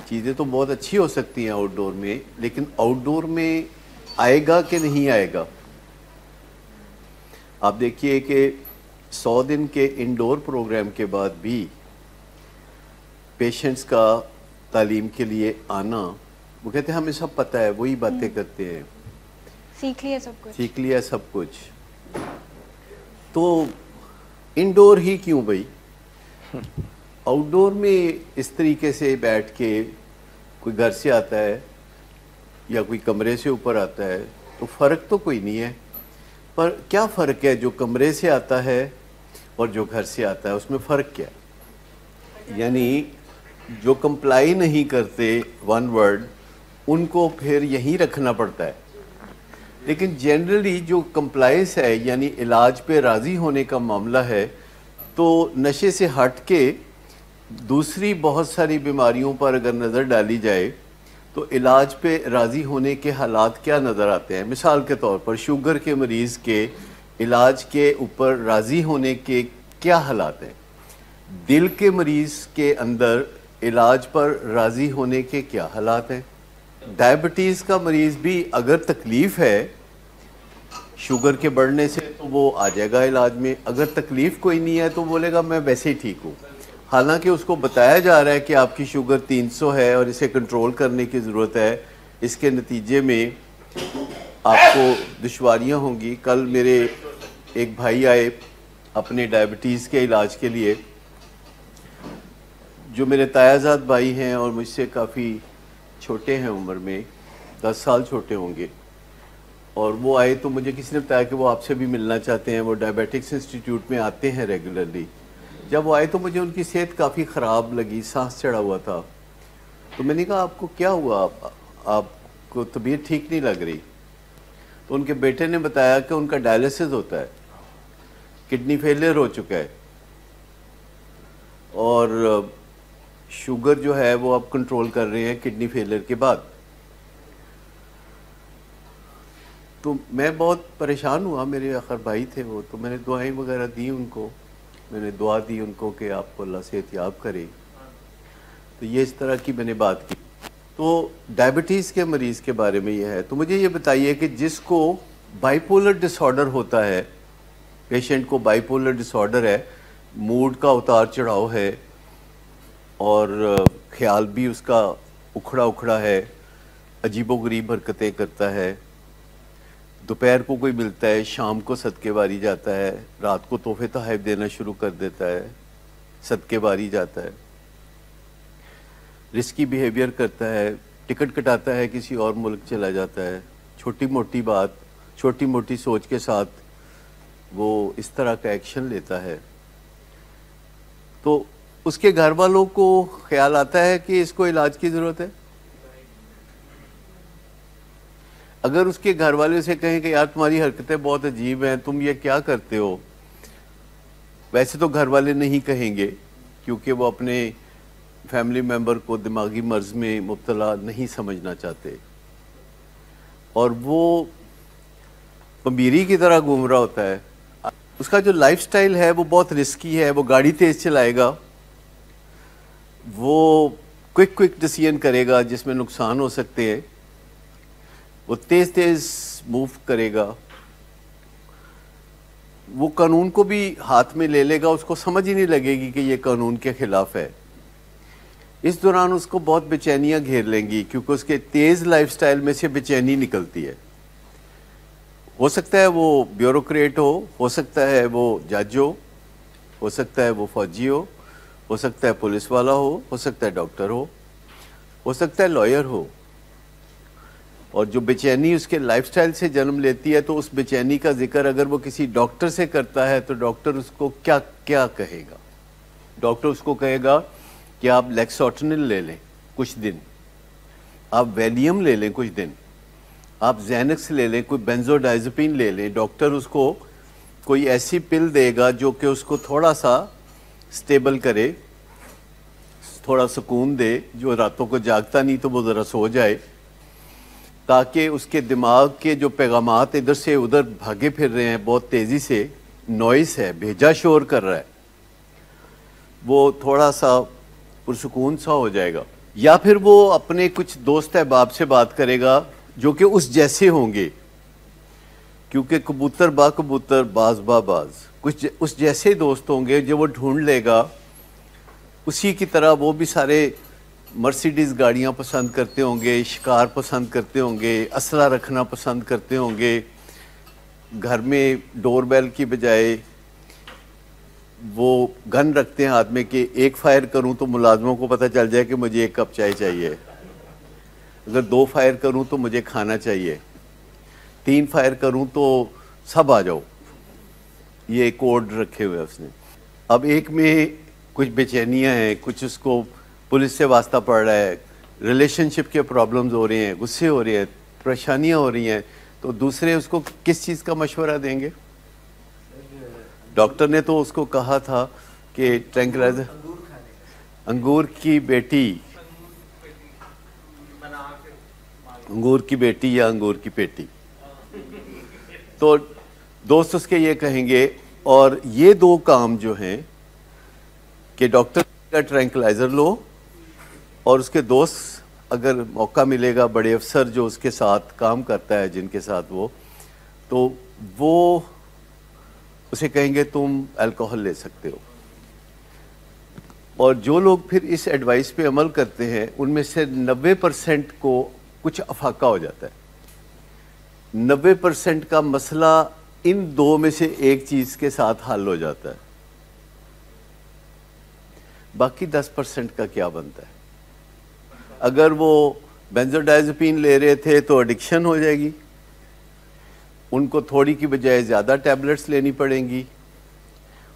चीज़ें तो बहुत अच्छी हो सकती हैं आउटडोर में, लेकिन आउटडोर में आएगा कि नहीं आएगा। आप देखिए कि 100 दिन के इंडोर प्रोग्राम के बाद भी पेशेंट्स का तालीम के लिए आना, वो कहते हैं हमें सब पता है, वही बातें करते हैं, सीख लिया सब कुछ। तो इंडोर ही क्यों भाई? आउटडोर में इस तरीके से बैठ के कोई घर से आता है या कोई कमरे से ऊपर आता है तो फ़र्क तो कोई नहीं है, पर क्या फ़र्क है जो कमरे से आता है और जो घर से आता है, उसमें फ़र्क क्या है? यानी जो कंप्लाई नहीं करते वन वर्ड, उनको फिर यहीं रखना पड़ता है। लेकिन जनरली जो कंप्लाइंस है यानी इलाज पे राज़ी होने का मामला है, तो नशे से हट के दूसरी बहुत सारी बीमारियों पर अगर नज़र डाली जाए तो इलाज पे राज़ी होने के हालात क्या नज़र आते हैं। मिसाल के तौर पर शुगर के मरीज़ के इलाज के ऊपर राज़ी होने के क्या हालात हैं, दिल के मरीज़ के अंदर इलाज पर राज़ी होने के क्या हालात हैं। डायबिटीज़ का मरीज़ भी अगर तकलीफ़ है शुगर के बढ़ने से तो वो आ जाएगा इलाज में, अगर तकलीफ़ कोई नहीं है तो बोलेगा मैं वैसे ही ठीक हूँ। हालांकि उसको बताया जा रहा है कि आपकी शुगर 300 है और इसे कंट्रोल करने की ज़रूरत है, इसके नतीजे में आपको दुश्वारियाँ होंगी। कल मेरे एक भाई आए अपने डायबिटीज़ के इलाज के लिए, जो मेरे तायाजाद भाई हैं और मुझसे काफ़ी छोटे हैं उम्र में, 10 साल छोटे होंगे। और वो आए तो मुझे किसी ने बताया कि वो आपसे भी मिलना चाहते हैं, वो डायबिटिक्स इंस्टीट्यूट में आते हैं रेगुलरली। जब वो आए तो मुझे उनकी सेहत काफ़ी ख़राब लगी, सांस चढ़ा हुआ था। तो मैंने कहा आपको क्या हुआ, आपको तबीयत ठीक नहीं लग रही? तो उनके बेटे ने बताया कि उनका डायलिसिस होता है, किडनी फेलियर हो चुका है और शुगर जो है वो आप कंट्रोल कर रहे हैं किडनी फेलियर के बाद। तो मैं बहुत परेशान हुआ, मेरे आखिर भाई थे वो, तो मैंने दुआएं वगैरह दी उनको, मैंने दुआ दी उनको कि आपको अल्लाह सेहत याब करे। तो ये इस तरह की मैंने बात की। तो डायबिटीज़ के मरीज़ के बारे में ये है। तो मुझे ये बताइए कि जिसको बाइपोलर डिसऑर्डर होता है, पेशेंट को बाइपोलर डिसऑर्डर है, मूड का उतार चढ़ाव है और ख्याल भी उसका उखड़ा उखड़ा है, अजीबोगरीब हरकतें करता है, दोपहर को कोई मिलता है, शाम को सदकेबारी जाता है, रात को तोहफे तोहफ़े देना शुरू कर देता है, सदकेबारी जाता है, रिस्की बिहेवियर करता है, टिकट कटाता है, किसी और मुल्क चला जाता है, छोटी मोटी बात, छोटी मोटी सोच के साथ वो इस तरह का एक्शन लेता है। तो उसके घर वालों को ख्याल आता है कि इसको इलाज की ज़रूरत है। अगर उसके घर वाले से कहें कि यार तुम्हारी हरकतें बहुत अजीब हैं, तुम ये क्या करते हो, वैसे तो घर वाले नहीं कहेंगे क्योंकि वो अपने फैमिली मेम्बर को दिमागी मर्ज में मुब्तला नहीं समझना चाहते, और वो पंबीरी की तरह घूम रहा होता है। उसका जो लाइफस्टाइल है वो बहुत रिस्की है, वो गाड़ी तेज़ चलाएगा, वो क्विक डिसीजन करेगा जिसमें नुकसान हो सकते हैं, वो तेज़ तेज़ मूव करेगा, वो कानून को भी हाथ में ले लेगा, उसको समझ ही नहीं लगेगी कि ये कानून के खिलाफ है। इस दौरान उसको बहुत बेचैनियां घेर लेंगी क्योंकि उसके तेज़ लाइफस्टाइल में से बेचैनी निकलती है। हो सकता है वो ब्यूरोक्रेट हो सकता है वो जज हो सकता है वो फौजी हो सकता है पुलिस वाला हो सकता है डॉक्टर हो सकता है लॉयर हो। और जो बेचैनी उसके लाइफस्टाइल से जन्म लेती है, तो उस बेचैनी का जिक्र अगर वो किसी डॉक्टर से करता है तो डॉक्टर उसको क्या क्या कहेगा? डॉक्टर उसको कहेगा कि आप लेक्सोटनिल ले लें कुछ दिन, आप वैलियम ले लें कुछ दिन, आप ज़ैनक्स ले लें, कोई बेंजोडाइज़ेपिन ले लें। डॉक्टर उसको कोई ऐसी पिल देगा जो कि उसको थोड़ा सा स्टेबल करे, थोड़ा सुकून दे, जो रातों को जागता नहीं तो वो ज़रा सो जाए, ताकि उसके दिमाग के जो पैगामात इधर से उधर भागे फिर रहे हैं, बहुत तेज़ी से नॉइस है, भेजा शोर कर रहा है, वो थोड़ा सा पुरसुकून सा हो जाएगा। या फिर वो अपने कुछ दोस्त अहबाब से बात करेगा जो कि उस जैसे होंगे, क्योंकि कबूतर बा कबूतर बाज बा बाज, कुछ उस जैसे दोस्त होंगे जो वो ढूंढ लेगा। उसी की तरह वो भी सारे मर्सिडीज़ गाड़ियाँ पसंद करते होंगे, शिकार पसंद करते होंगे, असला रखना पसंद करते होंगे, घर में डोरबेल की बजाय वो गन रखते हैं हाथ में कि एक फायर करूं तो मुलाजमों को पता चल जाए कि मुझे 1 कप चाय चाहिए, अगर 2 फायर करूं तो मुझे खाना चाहिए, 3 फायर करूं तो सब आ जाओ। ये कोड रखे हुए उसने। अब एक में कुछ बेचैनियां हैं, कुछ उसको पुलिस से वास्ता पड़ रहा है, रिलेशनशिप के प्रॉब्लम्स हो रहे हैं, गुस्से हो रहे हैं, परेशानियां हो रही हैं, तो दूसरे उसको किस चीज़ का मशवरा देंगे? डॉक्टर ने तो उसको कहा था कि ट्रैंक्विलाइजर, अंगूर की बेटी, अंगूर की बेटी या अंगूर की पेटी। तो दोस्त उसके ये कहेंगे, और ये 2 काम जो हैं कि डॉक्टर का ट्रैंक्विलाइजर लो, और उसके दोस्त अगर मौका मिलेगा, बड़े अफसर जो उसके साथ काम करता है, जिनके साथ तो वो उसे कहेंगे तुम अल्कोहल ले सकते हो। और जो लोग फिर इस एडवाइस पे अमल करते हैं उनमें से 90% को कुछ अफाका हो जाता है। 90% का मसला इन 2 में से एक चीज़ के साथ हल हो जाता है। बाकी 10% का क्या बनता है? अगर वो बेंजोडाइज़ेपिन ले रहे थे तो एडिक्शन हो जाएगी, उनको थोड़ी की बजाय ज़्यादा टैबलेट्स लेनी पड़ेंगी,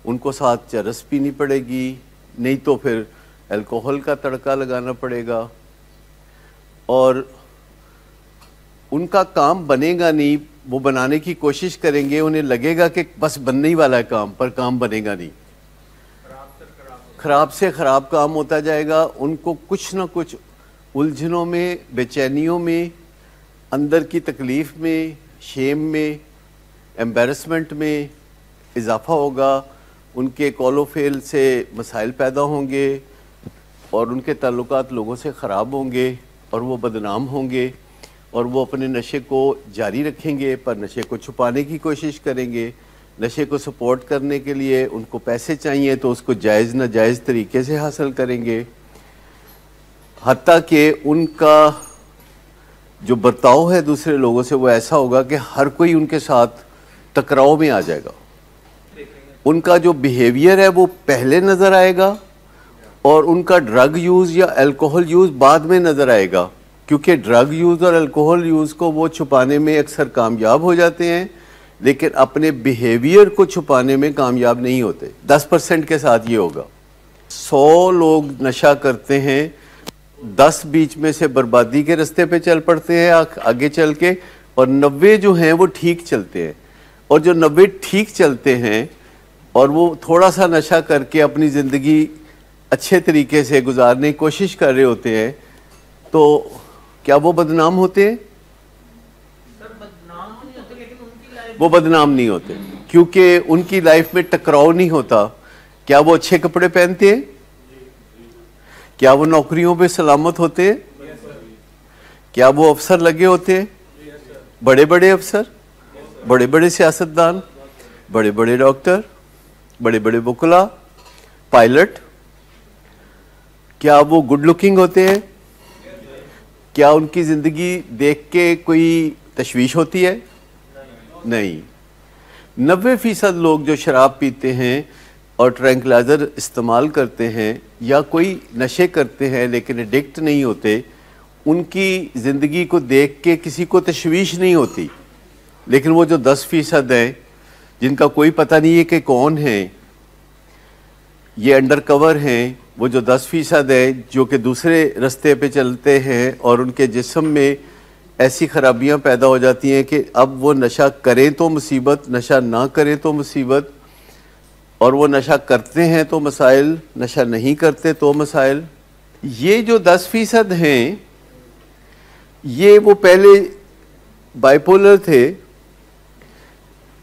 उनको साथ चरस पीनी पड़ेगी, नहीं तो फिर अल्कोहल का तड़का लगाना पड़ेगा, और उनका काम बनेगा नहीं। वो बनाने की कोशिश करेंगे, उन्हें लगेगा कि बस बनने ही वाला है काम, पर काम बनेगा नहीं, खराब से ख़राब काम होता जाएगा। उनको कुछ ना कुछ उलझनों में, बेचैनियों में, अंदर की तकलीफ़ में, शेम में, एम्बेरसमेंट में इजाफ़ा होगा, उनके कॉलो फेल से मसाइल पैदा होंगे, और उनके ताल्लुकात लोगों से ख़राब होंगे, और वो बदनाम होंगे, और वो अपने नशे को जारी रखेंगे, पर नशे को छुपाने की कोशिश करेंगे। नशे को सपोर्ट करने के लिए उनको पैसे चाहिए तो उसको जायज़ नाजायज़ तरीके से हासिल करेंगे, हत्ता कि उनका जो बर्ताव है दूसरे लोगों से वो ऐसा होगा कि हर कोई उनके साथ टकराव में आ जाएगा। उनका जो बिहेवियर है वो पहले नज़र आएगा, और उनका ड्रग यूज़ या अल्कोहल यूज़ बाद में नज़र आएगा, क्योंकि ड्रग यूज़ और अल्कोहल यूज़ को वो छुपाने में अक्सर कामयाब हो जाते हैं, लेकिन अपने बिहेवियर को छुपाने में कामयाब नहीं होते। 10% के साथ ये होगा। 100 लोग नशा करते हैं, 10 बीच में से बर्बादी के रास्ते पे चल पड़ते हैं आगे चल के, और 90 जो हैं वो ठीक चलते हैं। और जो 90 ठीक चलते हैं और वो थोड़ा सा नशा करके अपनी ज़िंदगी अच्छे तरीके से गुजारने की कोशिश कर रहे होते हैं, तो क्या वो बदनाम होते हैं? वो बदनाम नहीं होते, क्योंकि उनकी लाइफ में टकराव नहीं होता। क्या वो अच्छे कपड़े पहनते हैं? क्या वो नौकरियों पे सलामत होते हैं? क्या वो अफसर लगे होते हैं? बड़े बड़े अफसर, बड़े बड़े सियासतदान, बड़े बड़े डॉक्टर, बड़े बड़े वकील, पायलट, क्या वो गुड लुकिंग होते हैं? क्या उनकी ज़िंदगी देख के कोई तशवीश होती है? नहीं। 90% लोग जो शराब पीते हैं और ट्रैंक्विलाइजर इस्तेमाल करते हैं या कोई नशे करते हैं लेकिन एडिक्ट नहीं होते, उनकी ज़िंदगी को देख के किसी को तशवीश नहीं होती। लेकिन वो जो 10% हैं जिनका कोई पता नहीं है कि कौन है, ये अंडर कवर हैं, वो जो 10% है जो कि दूसरे रास्ते पे चलते हैं और उनके जिस्म में ऐसी खराबियां पैदा हो जाती हैं कि अब वो नशा करें तो मुसीबत, नशा ना करें तो मुसीबत, और वो नशा करते हैं तो मसाइल, नशा नहीं करते तो मसाइल। ये जो 10% हैं, ये वो पहले बाइपोलर थे,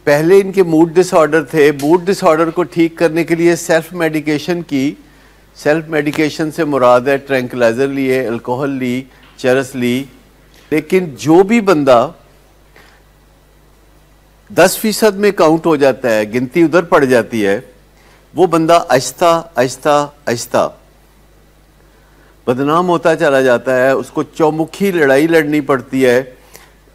पहले इनके मूड डिसऑर्डर थे। मूड डिसऑर्डर को ठीक करने के लिए सेल्फ मेडिकेशन की, सेल्फ मेडिकेशन से मुराद है ट्रैंक्विलाइजर लिए, अल्कोहल ली, चरस ली। लेकिन जो भी बंदा 10% में काउंट हो जाता है, गिनती उधर पड़ जाती है, वो बंदा आहिस्ता आहिस्ता आहिस्ता बदनाम होता चला जाता है। उसको चौमुखी लड़ाई लड़नी पड़ती है।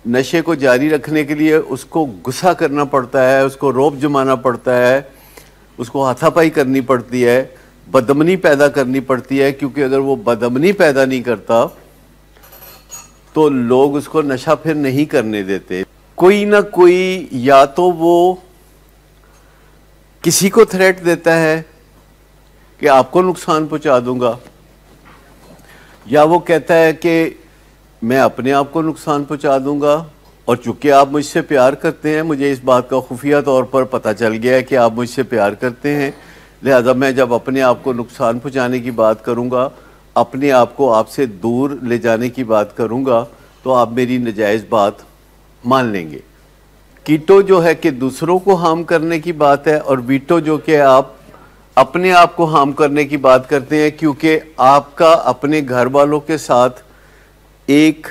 नशे को जारी रखने के लिए उसको गुस्सा करना पड़ता है, उसको रौब जमाना पड़ता है, उसको हाथापाई करनी पड़ती है, बदअमनी पैदा करनी पड़ती है। क्योंकि अगर वो बदअमनी पैदा नहीं करता तो लोग उसको नशा फिर नहीं करने देते। कोई ना कोई या तो वो किसी को थ्रेट देता है कि आपको नुकसान पहुंचा दूंगा, या वो कहता है कि मैं अपने आप को नुकसान पहुंचा दूंगा। और चूंकि आप मुझसे प्यार करते हैं, मुझे इस बात का खुफिया तौर पर पता चल गया है कि आप मुझसे प्यार करते हैं, लिहाजा मैं जब अपने आप को नुकसान पहुंचाने की बात करूंगा, अपने आप को आपसे दूर ले जाने की बात करूंगा, तो आप मेरी नजायज़ बात मान लेंगे। कीटो जो है कि दूसरों को हार्म करने की बात है, और वीटो जो कि आप अपने आप को हार्म करने की बात करते हैं। क्योंकि आपका अपने घर वालों के साथ एक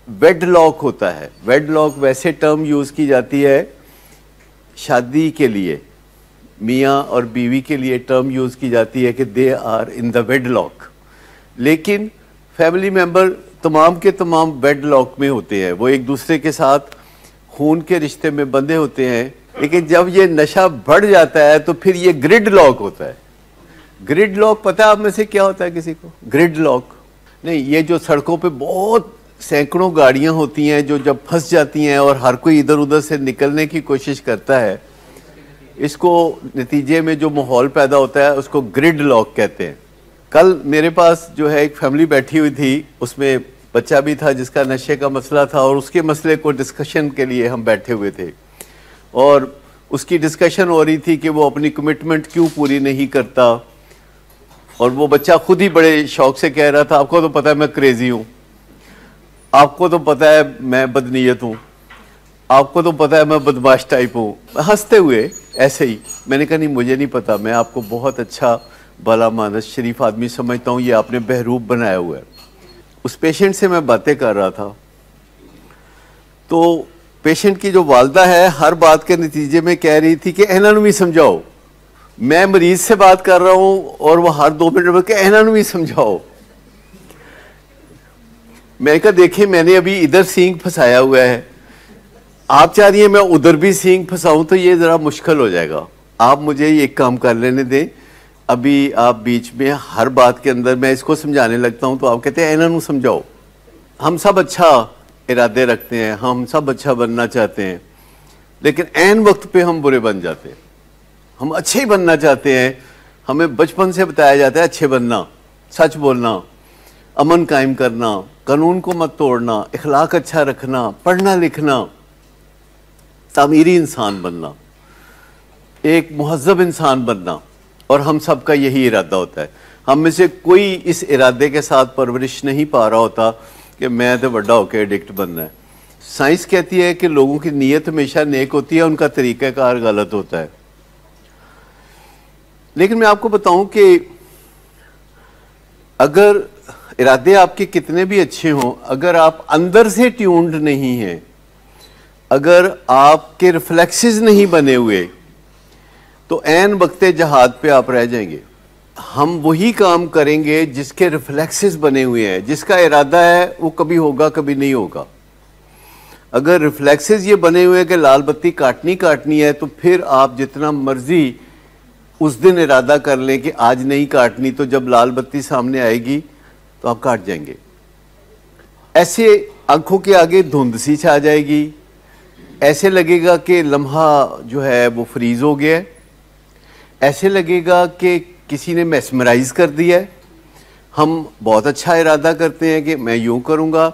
वेडलॉक होता है। वेडलॉक वैसे टर्म यूज़ की जाती है शादी के लिए, मियाँ और बीवी के लिए टर्म यूज़ की जाती है कि they are in the wedlock. लेकिन फैमिली मेम्बर तमाम के तमाम वेडलॉक में होते हैं, वो एक दूसरे के साथ खून के रिश्ते में बंधे होते हैं। लेकिन जब ये नशा बढ़ जाता है तो फिर ये ग्रिड लॉक होता है। ग्रिड लॉक पता है आप में से क्या होता है किसी को? ग्रिड लॉक नहीं, ये जो सड़कों पे बहुत सैकड़ों गाड़ियां होती हैं जो जब फंस जाती हैं और हर कोई इधर उधर से निकलने की कोशिश करता है, इसको नतीजे में जो माहौल पैदा होता है उसको ग्रिड लॉक कहते हैं। कल मेरे पास जो है एक फैमिली बैठी हुई थी, उसमें बच्चा भी था जिसका नशे का मसला था, और उसके मसले को डिस्कशन के लिए हम बैठे हुए थे। और उसकी डिस्कशन हो रही थी कि वो अपनी कमिटमेंट क्यों पूरी नहीं करता। और वो बच्चा खुद ही बड़े शौक से कह रहा था, आपको तो पता है मैं क्रेजी हूँ, आपको तो पता है मैं बदनीयत हूँ, आपको तो पता है मैं बदमाश टाइप हूँ, हंसते हुए ऐसे ही। मैंने कहा नहीं, मुझे नहीं पता, मैं आपको बहुत अच्छा भला मानस शरीफ आदमी समझता हूँ, ये आपने बहरूप बनाया हुआ है। उस पेशेंट से मैं बातें कर रहा था, तो पेशेंट की जो वालदा है हर बात के नतीजे में कह रही थी कि इन्होंने भी समझाओ। मैं मरीज से बात कर रहा हूँ और वो हर 2 मिनट में कि इन्होंने भी समझाओ। मैं कहा देखें, मैंने अभी इधर सींग फंसाया हुआ है, आप चाह रही हैं मैं उधर भी सींग फंसाऊं, तो ये ज़रा मुश्किल हो जाएगा। आप मुझे एक काम कर लेने दें, अभी आप बीच में हर बात के अंदर मैं इसको समझाने लगता हूं तो आप कहते हैं इन्होंने समझाओ। हम सब अच्छा इरादे रखते हैं, हम सब अच्छा बनना चाहते हैं, लेकिन ऐन वक्त पे हम बुरे बन जाते हैं। हम अच्छे ही बनना चाहते हैं, हमें बचपन से बताया जाता है अच्छे बनना, सच बोलना, अमन कायम करना, कानून को मत तोड़ना, इखलाक अच्छा रखना, पढ़ना लिखना, तामीरी इंसान बनना, एक मुहज़्ज़ब इंसान बनना। और हम सब का यही इरादा होता है। हम में से कोई इस इरादे के साथ परवरिश नहीं पा रहा होता कि मैं तो बड़ा होकर एडिक्ट बनना है। साइंस कहती है कि लोगों की नीयत हमेशा नेक होती है, उनका तरीक़ाकार गलत होता है। लेकिन मैं आपको बताऊं कि अगर इरादे आपके कितने भी अच्छे हों, अगर आप अंदर से ट्यून्ड नहीं हैं, अगर आपके रिफ्लेक्सेस नहीं बने हुए, तो ऐन वक्ते जहाद पे आप रह जाएंगे। हम वही काम करेंगे जिसके रिफ्लेक्सेस बने हुए हैं, जिसका इरादा है वो कभी होगा कभी नहीं होगा। अगर रिफ्लेक्सेस ये बने हुए हैं कि लाल बत्ती काटनी है, तो फिर आप जितना मर्जी उस दिन इरादा कर लें कि आज नहीं काटनी, तो जब लाल बत्ती सामने आएगी तो आप काट जाएंगे। ऐसे आंखों के आगे धुंध सी छा जाएगी, ऐसे लगेगा कि लम्हा जो है वो फ्रीज हो गया है, ऐसे लगेगा कि किसी ने मैस्मराइज कर दिया है। हम बहुत अच्छा इरादा करते हैं कि मैं यूँ करूँगा,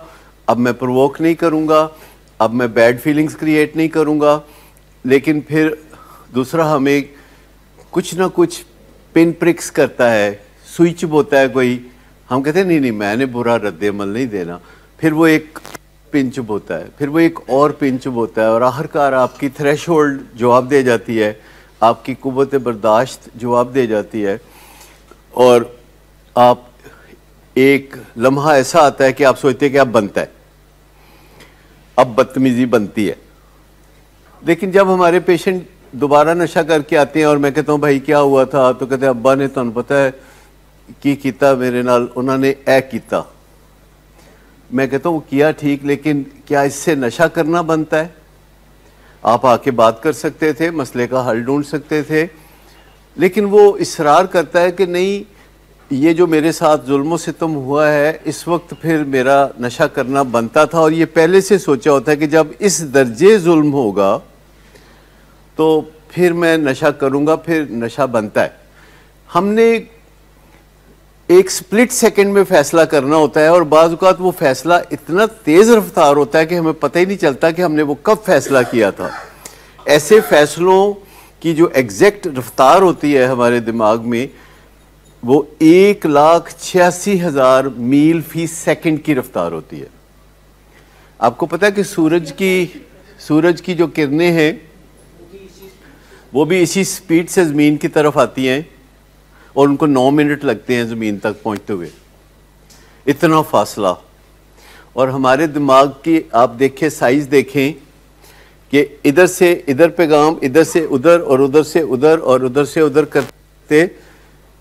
अब मैं प्रोवोक नहीं करूँगा, अब मैं बैड फीलिंग्स क्रिएट नहीं करूँगा, लेकिन फिर दूसरा हमें कुछ ना कुछ पिन प्रिक्स करता है, सुई चुभोता है कोई, हम कहते हैं नहीं नहीं मैंने बुरा रद्द-ए-अमल नहीं देना, फिर वो एक पिन चुभोता है, फिर वो एक और पिन चुभोता है, और आखिरकार आपकी थ्रेशोल्ड जवाब दे जाती है, आपकी कुव्वत बर्दाश्त जवाब दे जाती है, और आप एक लम्हा ऐसा आता है कि आप सोचते हैं कि अब बनता है, अब बदतमीजी बनती है। लेकिन जब हमारे पेशेंट दोबारा नशा करके आते हैं और मैं कहता हूँ भाई क्या हुआ था, तो कहते हैं अब्बा ने तुहानू पता है की कीता मेरे नाल, उन्होंने ऐ कीता। मैं कहता हूँ किया ठीक, लेकिन क्या इससे नशा करना बनता है? आप आके बात कर सकते थे, मसले का हल ढूंढ सकते थे, लेकिन वो इसरार करता है कि नहीं, ये जो मेरे साथ जुल्म सितम हुआ है इस वक्त फिर मेरा नशा करना बनता था। और ये पहले से सोचा होता है कि जब इस दर्जे जुल्म होगा तो फिर मैं नशा करूँगा, फिर नशा बनता है। हमने एक स्प्लिट सेकंड में फैसला करना होता है और बाज़ औक़ात वो फैसला इतना तेज़ रफ्तार होता है कि हमें पता ही नहीं चलता कि हमने वो कब फैसला किया था। ऐसे फैसलों की जो एग्जैक्ट रफ्तार होती है हमारे दिमाग में, वो 1,86,000 मील फी सेकंड की रफ्तार होती है। आपको पता है कि सूरज की जो किरणें हैं वो भी इसी स्पीड से ज़मीन की तरफ आती हैं और उनको 9 मिनट लगते हैं ज़मीन तक पहुंचते हुए, इतना फासला। और हमारे दिमाग की आप देखें, साइज़ देखें कि इधर से इधर पैगाम, इधर से उधर और उधर से उधर और उधर से उधर करते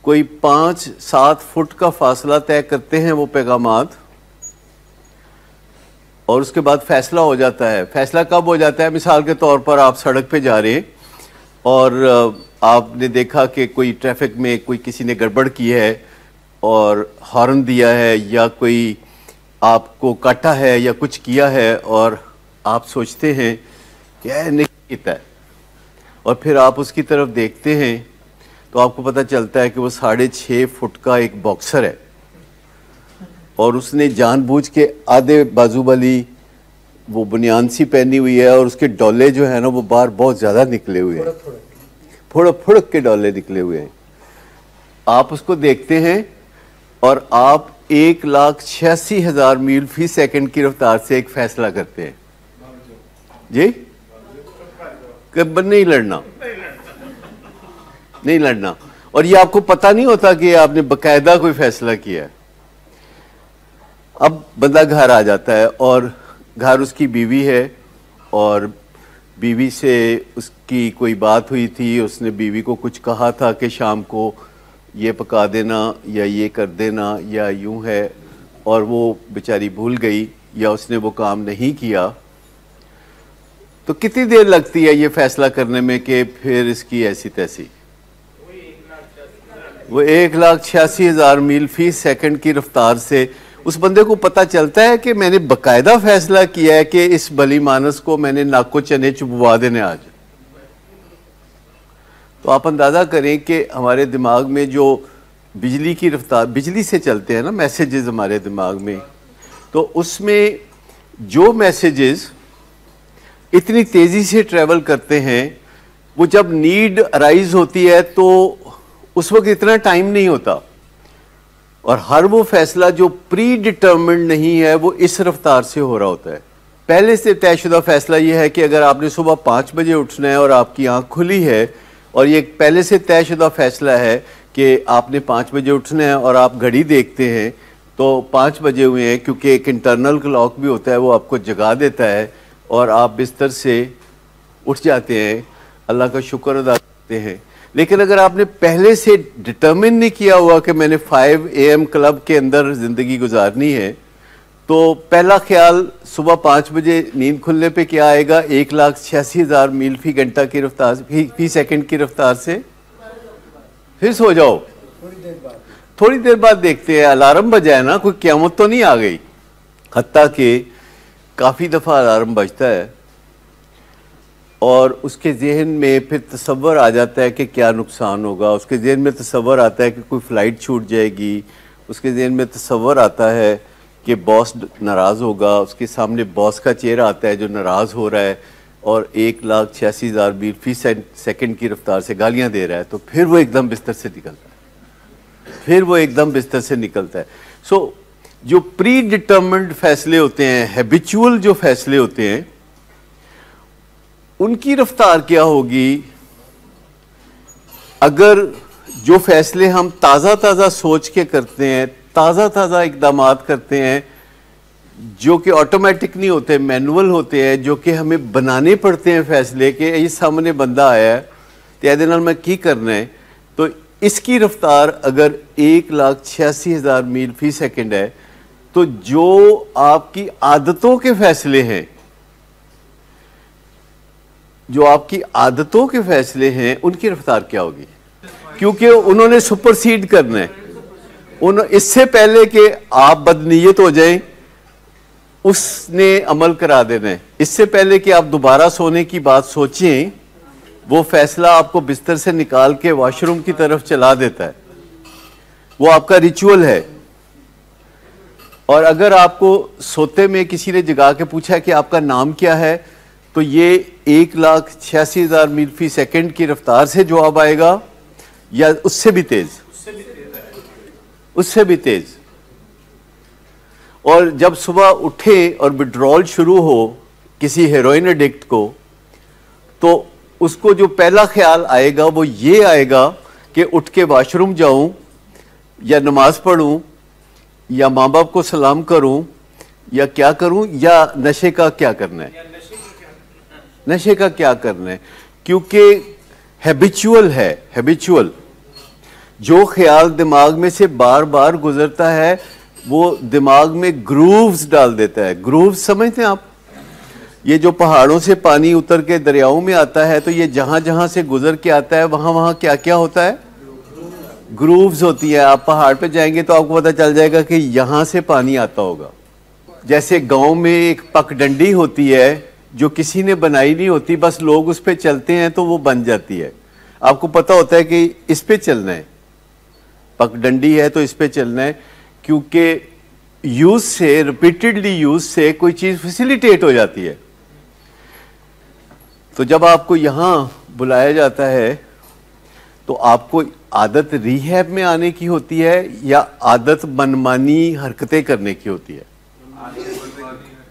कोई 5-7 फुट का फासला तय करते हैं वो पैगामात, और उसके बाद फैसला हो जाता है। फैसला कब हो जाता है? मिसाल के तौर पर आप सड़क पे जा रहे हैं और आपने देखा कि कोई ट्रैफिक में कोई किसी ने गड़बड़ की है और हॉर्न दिया है या कोई आपको काटा है या कुछ किया है, और आप सोचते हैं कि नहीं किया है, और फिर आप उसकी तरफ देखते हैं तो आपको पता चलता है कि वो 6.5 फुट का एक बॉक्सर है और उसने जानबूझ के आधे बाजू वाली वो बुनियान सी पहनी हुई है और उसके डोले जो है ना वो बाहर बहुत ज़्यादा निकले हुए हैं, फुड़क के डोले निकले हुए हैं। आप उसको देखते हैं और आप 1,86,000 मील फी सेकंड की रफ्तार से एक फैसला करते हैं जी, कब नहीं लड़ना। और ये आपको पता नहीं होता कि आपने बकायदा कोई फैसला किया है। अब बंदा घर आ जाता है और घर उसकी बीवी है और बीवी से उसकी कोई बात हुई थी, उसने बीवी को कुछ कहा था कि शाम को ये पका देना या ये कर देना या यूं है, और वो बेचारी भूल गई या उसने वो काम नहीं किया। तो कितनी देर लगती है ये फैसला करने में कि फिर इसकी ऐसी तैसी? वो 1,86,000 मील फी सेकंड की रफ्तार से उस बंदे को पता चलता है कि मैंने बकायदा फैसला किया है कि इस भली मानस को मैंने नाको चने चुबवा देने आज। तो आप अंदाज़ा करें कि हमारे दिमाग में जो बिजली की रफ्तार, बिजली से चलते हैं ना मैसेजेस हमारे दिमाग में, तो उसमें जो मैसेजेस इतनी तेज़ी से ट्रैवल करते हैं, वो जब नीड अराइज होती है तो उस वक्त इतना टाइम नहीं होता, और हर वो फैसला जो प्री डिटर्मिन्ड नहीं है वो इस रफ्तार से हो रहा होता है। पहले से तयशुदा फैसला ये है कि अगर आपने सुबह 5 बजे उठना है और आपकी आंख खुली है, और ये पहले से तयशुदा फैसला है कि आपने 5 बजे उठना है और आप घड़ी देखते हैं तो 5 बजे हुए हैं, क्योंकि एक इंटरनल क्लॉक भी होता है वो आपको जगा देता है और आप बिस्तर से उठ जाते हैं, अल्लाह का शुक्र अदा करते हैं। लेकिन अगर आपने पहले से डिटर्मिन नहीं किया हुआ कि मैंने 5 AM क्लब के अंदर ज़िंदगी गुजारनी है, तो पहला ख्याल सुबह 5 बजे नींद खुलने पे क्या आएगा? 1,86,000 मील फी घंटा की रफ्तार, फी सेकंड की रफ्तार से फिर सो जाओ। थोड़ी देर बाद देखते हैं अलार्म बजा है ना, कोई क़यामत तो नहीं आ गई। हत्ता कि काफ़ी दफ़ा अलार्म बजता है और उसके जहन में फिर तसव्वुर आ जाता है कि क्या नुकसान होगा, उसके जहन में तसव्वुर आता है कि कोई फ़्लाइट छूट जाएगी, उसके जहन में तसव्वुर आता है कि बॉस नाराज़ होगा, उसके सामने बॉस का चेहरा आता है जो नाराज़ हो रहा है और 1,86,000 मील फी सेकंड की रफ्तार से गालियां दे रहा है, तो फिर वो एकदम बिस्तर से निकलता है। सो जो प्री डिटर्मिन्ड फैसले होते हैं, हैबिचुअल जो फैसले होते हैं, उनकी रफ्तार क्या होगी? अगर जो फैसले हम ताज़ा ताज़ा सोच के करते हैं, ताज़ा ताज़ा इकदामात करते हैं, जो कि ऑटोमेटिक नहीं होते, मैनुअल होते हैं, जो कि हमें बनाने पड़ते हैं फैसले के ये सामने बंदा आया है तो ये नाल मैं की करना है, तो इसकी रफ्तार अगर 1,86,000 मील फी सेकंड है तो जो आपकी आदतों के फैसले हैं, जो आपकी आदतों के फैसले हैं उनकी रफ्तार क्या होगी, क्योंकि उन्होंने सुपरसीड करना है। इससे पहले कि आप बदनीयत हो जाएं उसने अमल करा देना है। इससे पहले कि आप दोबारा सोने की बात सोचें वो फैसला आपको बिस्तर से निकाल के वॉशरूम की तरफ चला देता है। वो आपका रिचुअल है। और अगर आपको सोते में किसी ने जगा के पूछा है कि आपका नाम क्या है तो ये 1,86,000 मील फी सेकंड की रफ्तार से जवाब आएगा या उससे भी तेज, उससे भी तेज। और जब सुबह उठे और विड्रॉल शुरू हो किसी हेरोइन एडिक्ट को तो उसको जो पहला ख्याल आएगा वो ये आएगा कि उठ के वॉशरूम जाऊं या नमाज पढ़ूं या माँ बाप को सलाम करूं या क्या करूं या नशे का क्या करना है, नशे का क्या करना है, क्योंकि हैबिचुअल है। हैबिचुअल जो ख्याल दिमाग में से बार बार गुजरता है वो दिमाग में ग्रूव्स डाल देता है। ग्रूव्स समझते हैं आप? ये जो पहाड़ों से पानी उतर के दरियाओं में आता है तो ये जहां जहां से गुजर के आता है वहां वहां क्या क्या होता है, ग्रूव्स होती है। आप पहाड़ पे जाएंगे तो आपको पता चल जाएगा कि यहां से पानी आता होगा। जैसे गांव में एक पगडंडी होती है जो किसी ने बनाई नहीं होती, बस लोग उस पर चलते हैं तो वो बन जाती है। आपको पता होता है कि इस पे चलना है, पगडंडी है तो इस पे चलना है, क्योंकि यूज से, रिपीटेडली यूज से कोई चीज फैसिलिटेट हो जाती है। तो जब आपको यहां बुलाया जाता है तो आपको आदत रिहैब में आने की होती है या आदत मनमानी हरकतें करने की होती है?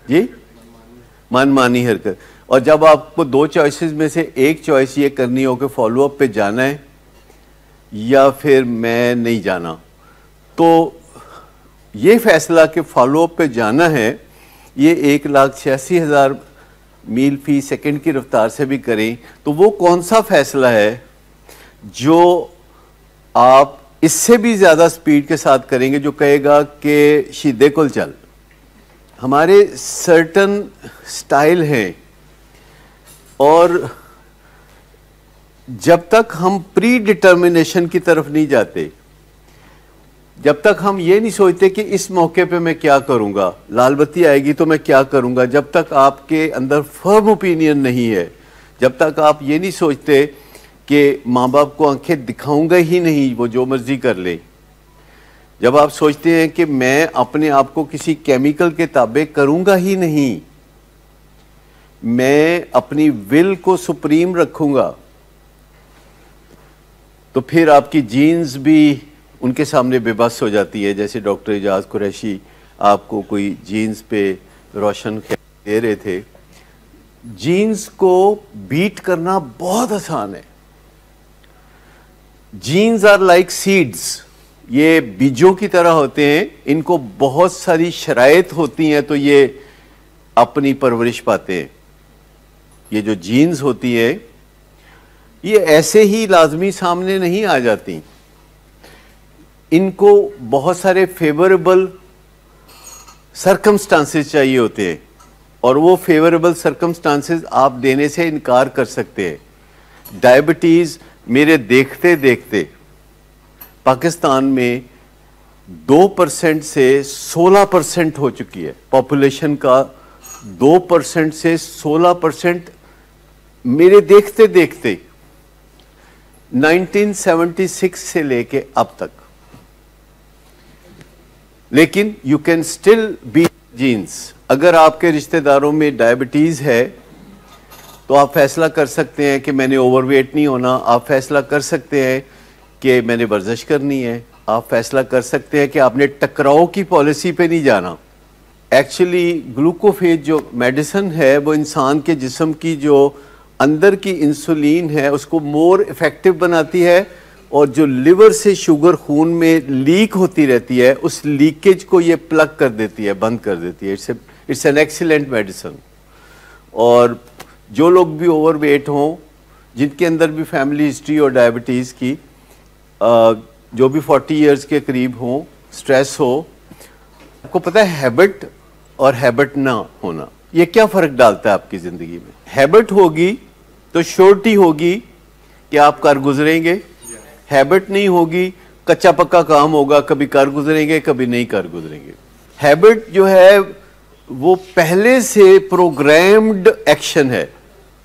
जी, मनमानी हरकत। और जब आपको दो चॉइसेस में से एक चॉइस ये करनी हो कि फॉलोअप पे जाना है या फिर मैं नहीं जाना, तो ये फैसला कि फॉलोअप पे जाना है ये 1,86,000 मील फी सेकंड की रफ्तार से भी करें तो वो कौन सा फैसला है जो आप इससे भी ज़्यादा स्पीड के साथ करेंगे, जो कहेगा कि शीदे कुल चल। हमारे सर्टन स्टाइल हैं और जब तक हम प्री डिटर्मिनेशन की तरफ नहीं जाते, जब तक हम ये नहीं सोचते कि इस मौके पे मैं क्या करूंगा, लाल बत्ती आएगी तो मैं क्या करूंगा, जब तक आपके अंदर फर्म ओपिनियन नहीं है, जब तक आप ये नहीं सोचते कि माँ बाप को आंखें दिखाऊंगा ही नहीं, वो जो मर्जी कर ले, जब आप सोचते हैं कि मैं अपने आप को किसी केमिकल के ताबे करूंगा ही नहीं, मैं अपनी विल को सुप्रीम रखूंगा, तो फिर आपकी जीन्स भी उनके सामने बेबस हो जाती है। जैसे डॉक्टर एजाज कुरैशी आपको कोई जीन्स पे रोशन दे रहे थे, जीन्स को बीट करना बहुत आसान है। जीन्स आर लाइक सीड्स, ये बीजों की तरह होते हैं, इनको बहुत सारी शराइत होती हैं तो ये अपनी परवरिश पाते हैं। ये जो जीन्स होती है ये ऐसे ही लाजमी सामने नहीं आ जाती, इनको बहुत सारे फेवरेबल सरकमस्टांसेस चाहिए होते हैं और वो फेवरेबल सरकमस्टांसेस आप देने से इनकार कर सकते हैं। डायबिटीज़ मेरे देखते देखते पाकिस्तान में 2% से 16% हो चुकी है। पॉपुलेशन का 2% से 16% मेरे देखते देखते 1976 से लेके अब तक। लेकिन you can still be genes. अगर आपके रिश्तेदारों में डायबिटीज़ है तो आप फैसला कर सकते हैं कि मैंने ओवरवेट नहीं होना, आप फैसला कर सकते हैं कि मैंने वर्जिश करनी है, आप फैसला कर सकते हैं कि आपने टकराव की पॉलिसी पे नहीं जाना। एक्चुअली ग्लूकोफेज जो मेडिसिन है वो इंसान के जिस्म की जो अंदर की इंसुलिन है उसको मोर इफेक्टिव बनाती है और जो लिवर से शुगर खून में लीक होती रहती है, उस लीकेज को ये प्लग कर देती है, बंद कर देती है। It's an excellent medicine. और जो लोग भी ओवरवेट हों, जिनके अंदर भी फैमिली हिस्ट्री और डायबिटीज़ की, जो भी 40 इयर्स के करीब हों, स्ट्रेस हो, आपको पता है हैबिट और हैबिट ना होना ये क्या फ़र्क डालता है आपकी ज़िंदगी में? हैबिट होगी तो श्योरिटी होगी कि आप कर गुजरेंगे, हैबिट नहीं होगी, कच्चा पक्का काम होगा, कभी कर गुजरेंगे कभी नहीं कर गुजरेंगे। हैबिट जो है वो पहले से प्रोग्राम्ड एक्शन है।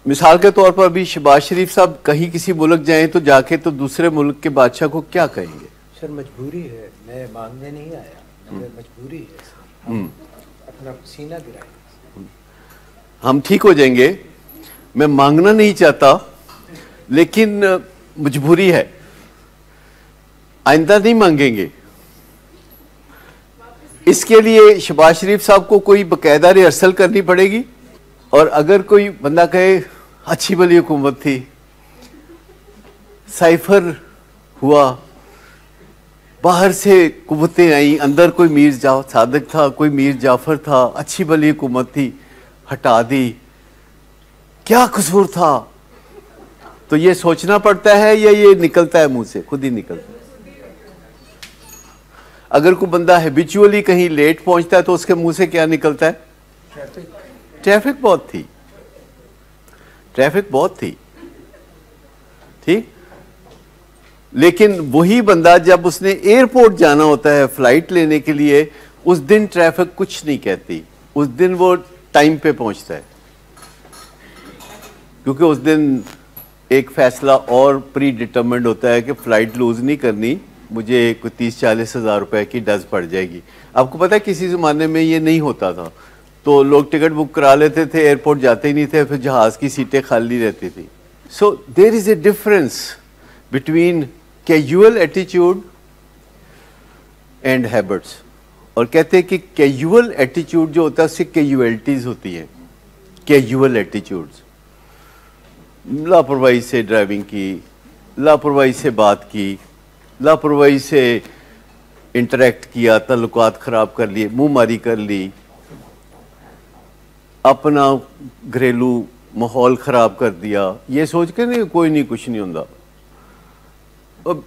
मिसाल के तौर पर अभी शहबाज शरीफ साहब कहीं किसी मुल्क जाएं तो जाके तो दूसरे मुल्क के बादशाह को क्या कहेंगे? सर मजबूरी है, मैं मांगने नहीं आया, मजबूरी है सर, अपना सीना गिराएंगे। हम ठीक हो जाएंगे, मैं मांगना नहीं चाहता लेकिन मजबूरी है, आइंदा नहीं मांगेंगे। इसके लिए शहबाज शरीफ साहब को कोई बकायदा रिहर्सल करनी पड़ेगी। और अगर कोई बंदा कहे अच्छी भली हुकूमत थी, साइफर हुआ, बाहर से कुव्वतें आई, अंदर कोई मीर सादिक था, कोई मीर जाफर था, अच्छी भली हुकूमत थी, हटा दी, क्या कसूर था? तो ये सोचना पड़ता है या ये निकलता है मुंह से, खुद ही निकलता है? अगर कोई बंदा हैबिचुअली कहीं लेट पहुंचता है तो उसके मुंह से क्या निकलता है? ट्रैफिक बहुत थी, ट्रैफिक बहुत थी, ठीक। लेकिन वही बंदा जब उसने एयरपोर्ट जाना होता है फ्लाइट लेने के लिए, उस दिन ट्रैफिक कुछ नहीं कहती, उस दिन वो टाइम पे पहुंचता है, क्योंकि उस दिन एक फैसला और प्री डिटरमिन्ड होता है कि फ्लाइट लूज नहीं करनी, मुझे कोई 30-40 हज़ार रुपए की डज पड़ जाएगी। आपको पता है किसी ज़माने में ये नहीं होता था, तो लोग टिकट बुक करा लेते थे, एयरपोर्ट जाते ही नहीं थे, फिर जहाज़ की सीटें खाली रहती थी। So there is a difference between casual attitude and habits. और कहते हैं कि कैजुअल एटीट्यूड जो होता है उससे कैजुअलिटीज होती हैं। कैजुअल एटीट्यूड्स, लापरवाही से ड्राइविंग की, लापरवाही से बात की, लापरवाही से इंटरेक्ट किया, ताल्लुकात ख़राब कर लिए, मुँह मारी कर ली, अपना घरेलू माहौल ख़राब कर दिया, ये सोच के नहीं कोई नहीं कुछ नहीं होता। अब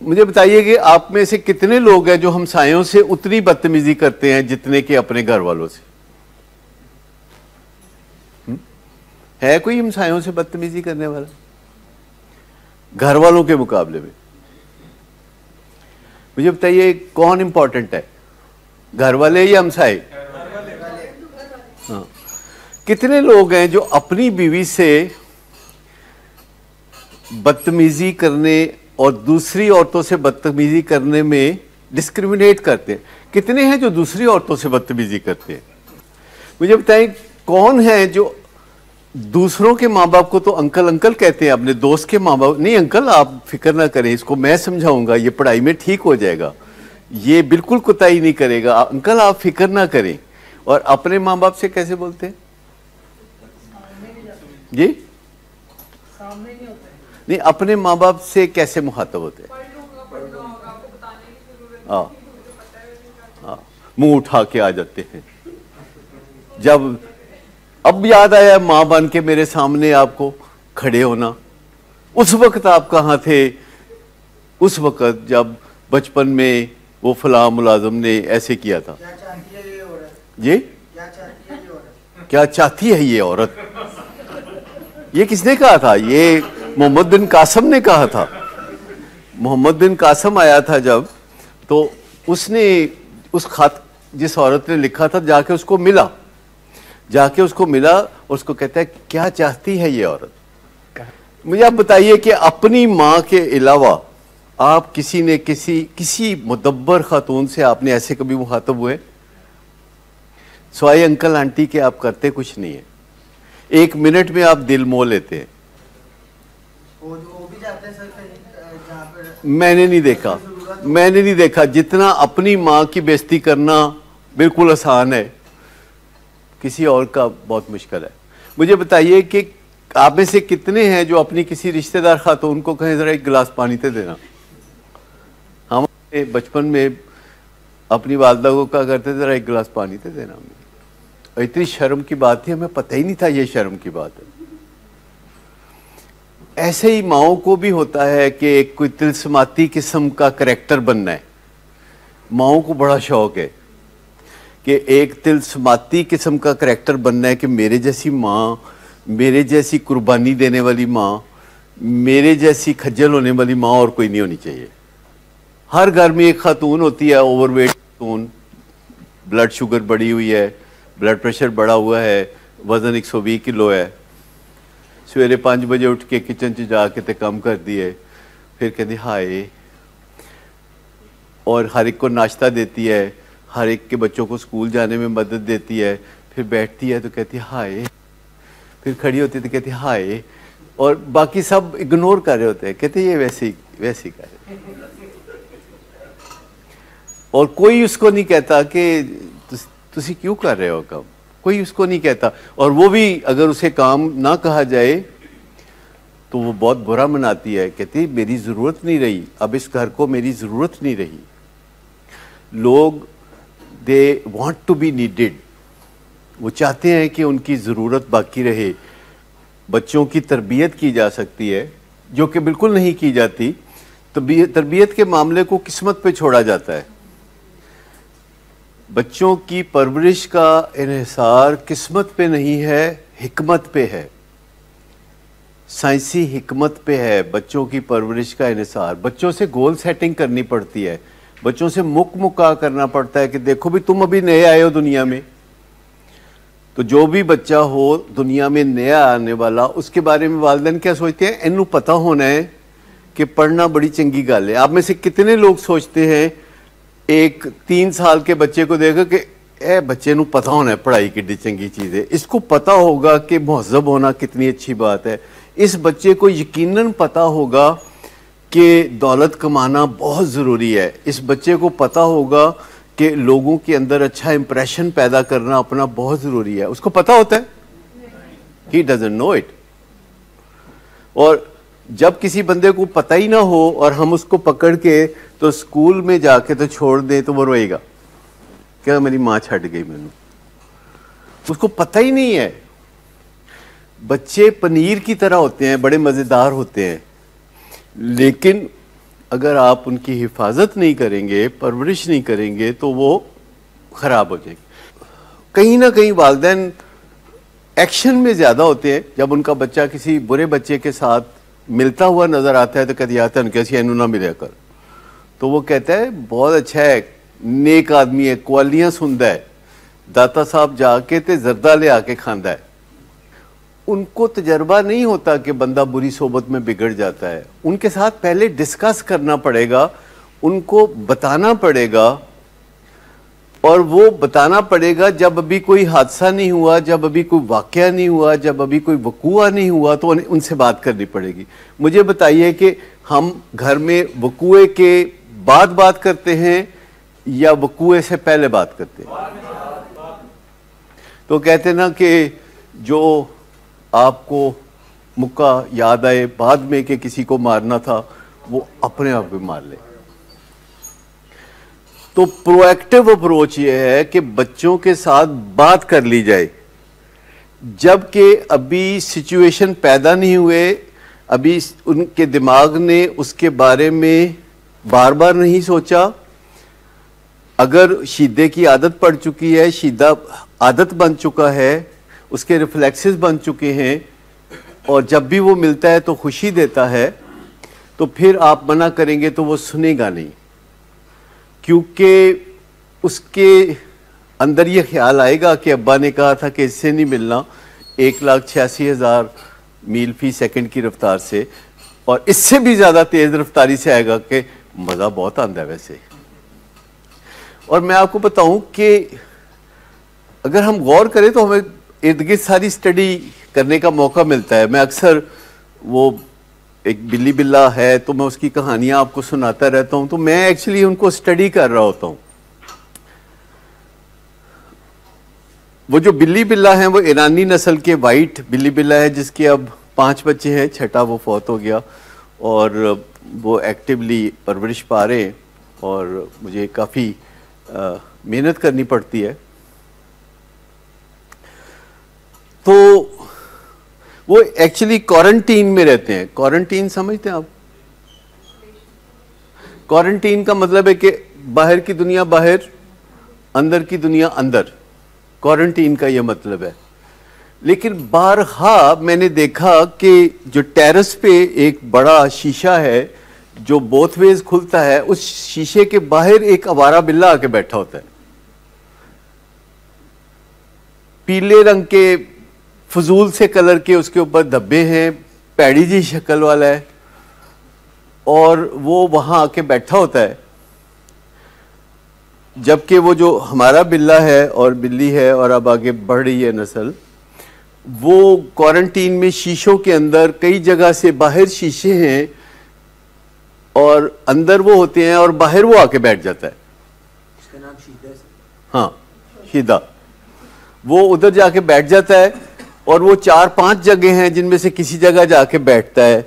मुझे बताइए कि आप में से कितने लोग हैं जो हमसायों से उतनी बदतमीजी करते हैं जितने के अपने घर वालों से? है कोई हमसायों से बदतमीजी करने वाला घर वालों के मुकाबले में? मुझे बताइए कौन इंपॉर्टेंट है, घर वाले या हमसाए? हाँ। कितने लोग हैं जो अपनी बीवी से बदतमीजी करने और दूसरी औरतों से बदतमीजी करने में डिस्क्रिमिनेट करते हैं? कितने हैं जो दूसरी औरतों से बदतमीजी करते हैं? मुझे बताएं कौन है जो दूसरों के माँ बाप को तो अंकल अंकल कहते हैं, अपने दोस्त के माँ बाप नहीं अंकल आप फिक्र ना करें, इसको मैं समझाऊंगा, ये पढ़ाई में ठीक हो जाएगा, ये बिल्कुल कुताही नहीं करेगा, अंकल आप फिक्र ना करें। और अपने माँ बाप से कैसे बोलते हैं जी? नहीं, अपने माँ बाप से कैसे मुखातब होते हैं? मुंह उठा के आ जाते हैं। जब अब याद आया माँ बन के मेरे सामने आपको खड़े होना, उस वक्त आप कहाँ थे? उस वक्त जब बचपन में वो फलां मुलाजिम ने ऐसे किया था। जी क्या चाहती है ये औरत? ये किसने कहा था? ये मोहम्मद बिन कासम ने कहा था। मोहम्मद बिन कासम आया था जब, तो उसने उस खत जिस औरत ने लिखा था जाके उसको मिला, और उसको कहता है क्या चाहती है ये औरत? मुझे आप बताइए कि अपनी माँ के अलावा आप किसी मुदब्बर खातून से आपने ऐसे कभी मुखातब हुए? स्वाई अंकल आंटी के आप करते कुछ नहीं है, एक मिनट में आप दिल मोह लेते हैं। वो भी जाते हैं सर कहीं जहाँ पर मैंने नहीं देखा जितना अपनी माँ की बेइज्जती करना बिल्कुल आसान है, किसी और का बहुत मुश्किल है। मुझे बताइए कि आप में से कितने हैं जो अपनी किसी रिश्तेदार खातून को कहें जरा एक गिलास पानी दे देना? हम बचपन में अपनी वालदा को कहा करते जरा एक गिलास पानी दे देना। और इतनी शर्म की बात थी, हमें पता ही नहीं था ये शर्म की बात है। ऐसे ही माओ को भी होता है कि एक कोई तिलस्माती किस्म का करैक्टर बनना है। माओ को बड़ा शौक है कि एक तिलस्माती किस्म का करैक्टर बनना है कि मेरे जैसी माँ, मेरे जैसी कुर्बानी देने वाली माँ, मेरे जैसी खज्जल होने वाली माँ और कोई नहीं होनी चाहिए। हर घर में एक खातून होती है, ओवरवेट खातून, ब्लड शुगर बढ़ी हुई है, ब्लड प्रेशर बढ़ा हुआ है, वज़न 120 किलो है, सवेरे 5 बजे उठ के किचन च जाके ते काम कर दिए, फिर कहती हाय, और हर एक को नाश्ता देती है, हर एक के बच्चों को स्कूल जाने में मदद देती है, फिर बैठती है तो कहती है हाय, फिर खड़ी होती है तो कहती है हाय, और बाकी सब इग्नोर कर रहे होते हैं, कहते ये वैसे ही कर रहे, और कोई उसको नहीं कहता कि तुसी क्यों कर रहे हो काम, कोई उसको नहीं कहता। और वो भी अगर उसे काम ना कहा जाए तो वो बहुत बुरा मनाती है, कहती मेरी ज़रूरत नहीं रही, अब इस घर को मेरी ज़रूरत नहीं रही। लोग they want to be needed, वो चाहते हैं कि उनकी ज़रूरत बाकी रहे। बच्चों की तरबियत की जा सकती है, जो कि बिल्कुल नहीं की जाती। तरबियत के मामले को किस्मत पे छोड़ा जाता है। बच्चों की परवरिश का इन्हिसार किस्मत पे नहीं है, हिकमत पे है, साइंसी हिकमत पे है बच्चों की परवरिश का इन्हिसार। बच्चों से गोल सेटिंग करनी पड़ती है, बच्चों से मुक्का करना पड़ता है कि देखो भी तुम अभी नए आए हो दुनिया में, तो जो भी बच्चा हो दुनिया में नया आने वाला, उसके बारे में वालिदैन क्या सोचते हैं, इन्हें पता होना है कि पढ़ना बड़ी चंगी गल है। आप में से कितने लोग सोचते हैं एक 3 साल के बच्चे को देखो कि ए बच्चे नू पता होना है पढ़ाई कितनी चंगी चीज़ है, इसको पता होगा कि मुहज़्ज़ब होना कितनी अच्छी बात है, इस बच्चे को यकीनन पता होगा कि दौलत कमाना बहुत ज़रूरी है, इस बच्चे को पता होगा कि लोगों के अंदर अच्छा इंप्रेशन पैदा करना अपना बहुत ज़रूरी है। उसको पता होता है? He doesn't know it. और जब किसी बंदे को पता ही ना हो और हम उसको पकड़ के तो स्कूल में जाके तो छोड़ दें तो वो रोएगा, क्या मेरी माँ छट गई मैनू, उसको पता ही नहीं है। बच्चे पनीर की तरह होते हैं, बड़े मज़ेदार होते हैं, लेकिन अगर आप उनकी हिफाजत नहीं करेंगे, परवरिश नहीं करेंगे तो वो ख़राब हो जाएगी। कहीं ना कहीं वालिदैन एक्शन में ज़्यादा होते हैं। जब उनका बच्चा किसी बुरे बच्चे के साथ मिलता हुआ नज़र आता है तो कहती आता है कैसी एनू ना मिले कर, तो वो कहता है बहुत अच्छा है, नेक आदमी है, कवालियाँ सुनता है, दाता साहब जाके ते जर्दा ले आके खांदा है। उनको तजर्बा नहीं होता कि बंदा बुरी सोबत में बिगड़ जाता है। उनके साथ पहले डिस्कस करना पड़ेगा, उनको बताना पड़ेगा, और वो बताना पड़ेगा जब अभी कोई हादसा नहीं हुआ, जब अभी कोई वाक़या नहीं हुआ, जब अभी कोई वकूआ नहीं हुआ तो उनसे बात करनी पड़ेगी। मुझे बताइए कि हम घर में वकूए के बाद बात करते हैं या वकूए से पहले बात करते हैं? तो कहते हैं ना कि जो आपको मुक्का याद आए बाद में कि किसी को मारना था, वो अपने आप भी मार ले। तो प्रोएक्टिव अप्रोच ये है कि बच्चों के साथ बात कर ली जाए, जबकि अभी सिचुएशन पैदा नहीं हुए, अभी उनके दिमाग ने उसके बारे में बार बार नहीं सोचा। अगर शीदे की आदत पड़ चुकी है, शीदा आदत बन चुका है, उसके रिफ्लेक्सेस बन चुके हैं, और जब भी वो मिलता है तो खुशी देता है, तो फिर आप मना करेंगे तो वो सुनेगा नहीं, क्योंकि उसके अंदर ये ख्याल आएगा कि अब्बा ने कहा था कि इससे नहीं मिलना 1,86,000 मील फी सेकंड की रफ्तार से, और इससे भी ज़्यादा तेज़ रफ्तारी से आएगा कि मज़ा बहुत आता है वैसे। और मैं आपको बताऊं कि अगर हम गौर करें तो हमें इर्द गिर्द सारी स्टडी करने का मौका मिलता है। मैं अक्सर वो एक बिल्ली बिल्ला है तो मैं उसकी कहानियां आपको सुनाता रहता हूं, तो मैं एक्चुअली उनको स्टडी कर रहा होता हूं। वो जो बिल्ली बिल्ला है वो ईरानी नस्ल के वाइट बिल्ली बिल्ला है, जिसके अब 5 बच्चे हैं, छठा वो फौत हो गया और वो एक्टिवली परवरिश पा रहे हैं और मुझे काफ़ी मेहनत करनी पड़ती है। तो वो एक्चुअली क्वारंटीन में रहते हैं। क्वारंटीन समझते हैं आप? क्वारंटीन का मतलब है कि बाहर की दुनिया बाहर, अंदर की दुनिया अंदर, क्वारंटीन का ये मतलब है। लेकिन बारहा मैंने देखा कि जो टेरेस पे एक बड़ा शीशा है जो बोथ वेज खुलता है, उस शीशे के बाहर एक आवारा बिल्ला आके बैठा होता है। पीले रंग के फजूल से कलर के उसके ऊपर धब्बे हैं, पैड़ी जी शक्ल वाला है और वो वहां आके बैठा होता है। जबकि वो जो हमारा बिल्ला है और बिल्ली है और अब आगे बढ़ रही है नस्ल, वो क्वारंटीन में शीशों के अंदर कई जगह से बाहर शीशे हैं और अंदर वो होते हैं और बाहर वो आके बैठ जाता है। इसका नाम शीदा है। हाँ, शीदा। वो उधर जाके बैठ जाता है और वो 4-5 जगह हैं जिनमें से किसी जगह जाके बैठता है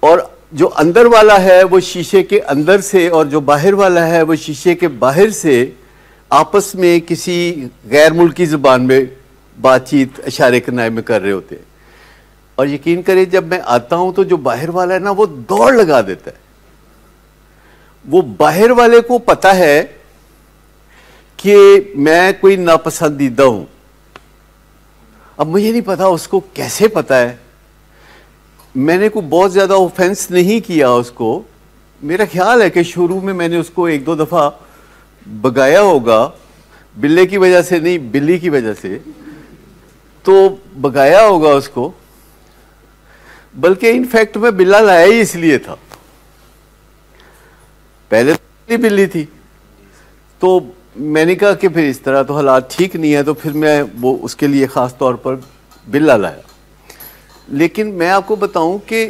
और जो अंदर वाला है वो शीशे के अंदर से और जो बाहर वाला है वो शीशे के बाहर से आपस में किसी गैर मुल्की ज़ुबान में बातचीत इशारे कनाए में कर रहे होते हैं। और यकीन करें जब मैं आता हूं तो जो बाहर वाला है ना वो दौड़ लगा देता है। वो बाहर वाले को पता है कि मैं कोई नापसंदीदा हूं। अब मुझे नहीं पता उसको कैसे पता है। मैंने को बहुत ज़्यादा ऑफेंस नहीं किया उसको। मेरा ख्याल है कि शुरू में मैंने उसको 1-2 दफ़ा भगाया होगा, बिल्ले की वजह से नहीं, बिल्ली की वजह से तो भगाया होगा उसको। बल्कि इनफैक्ट मैं बिल्ला लाया ही इसलिए था। पहले तो बिल्ली थी तो मैंने कहा कि फिर इस तरह तो हालात ठीक नहीं है, तो फिर मैं वो उसके लिए ख़ास तौर पर बिल्ला लाया। लेकिन मैं आपको बताऊं कि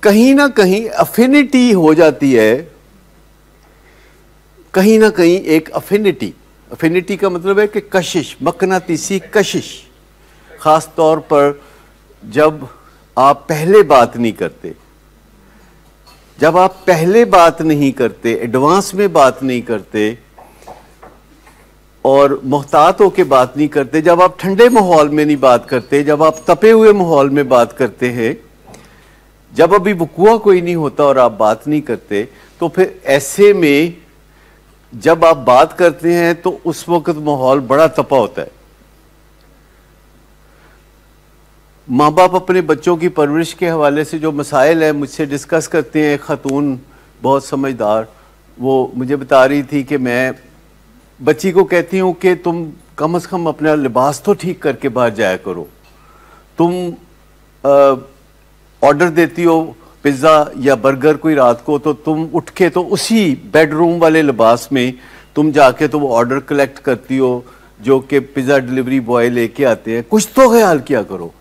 कहीं ना कहीं अफिनिटी हो जाती है, कहीं ना कहीं एक अफिनिटी का मतलब है कि कशिश, मकनातीसी कशिश। ख़ास तौर पर जब आप पहले बात नहीं करते, जब आप पहले बात नहीं करते, एडवांस में बात नहीं करते और मोहतात होकर बात नहीं करते, जब आप ठंडे माहौल में नहीं बात करते, जब आप तपे हुए माहौल में बात करते हैं, जब अभी वक़ूआ कोई नहीं होता और आप बात नहीं करते, तो फिर ऐसे में जब आप बात करते हैं तो उस वक्त माहौल बड़ा तपा होता है। माँ बाप अपने बच्चों की परवरिश के हवाले से जो मसाइल हैं मुझसे डिस्कस करते हैं। एक खातून बहुत समझदार, वो मुझे बता रही थी कि मैं बच्ची को कहती हूँ कि तुम कम से कम अपना लिबास तो ठीक करके बाहर जाया करो। तुम ऑर्डर देती हो पिज़्ज़ा या बर्गर कोई रात को, तो तुम उठ के तो उसी बेडरूम वाले लिबास में तुम जाके तो वो ऑर्डर कलेक्ट करती हो जो कि पिज़्ज़ा डिलीवरी बॉय लेके आते हैं। कुछ तो ख्याल किया करो।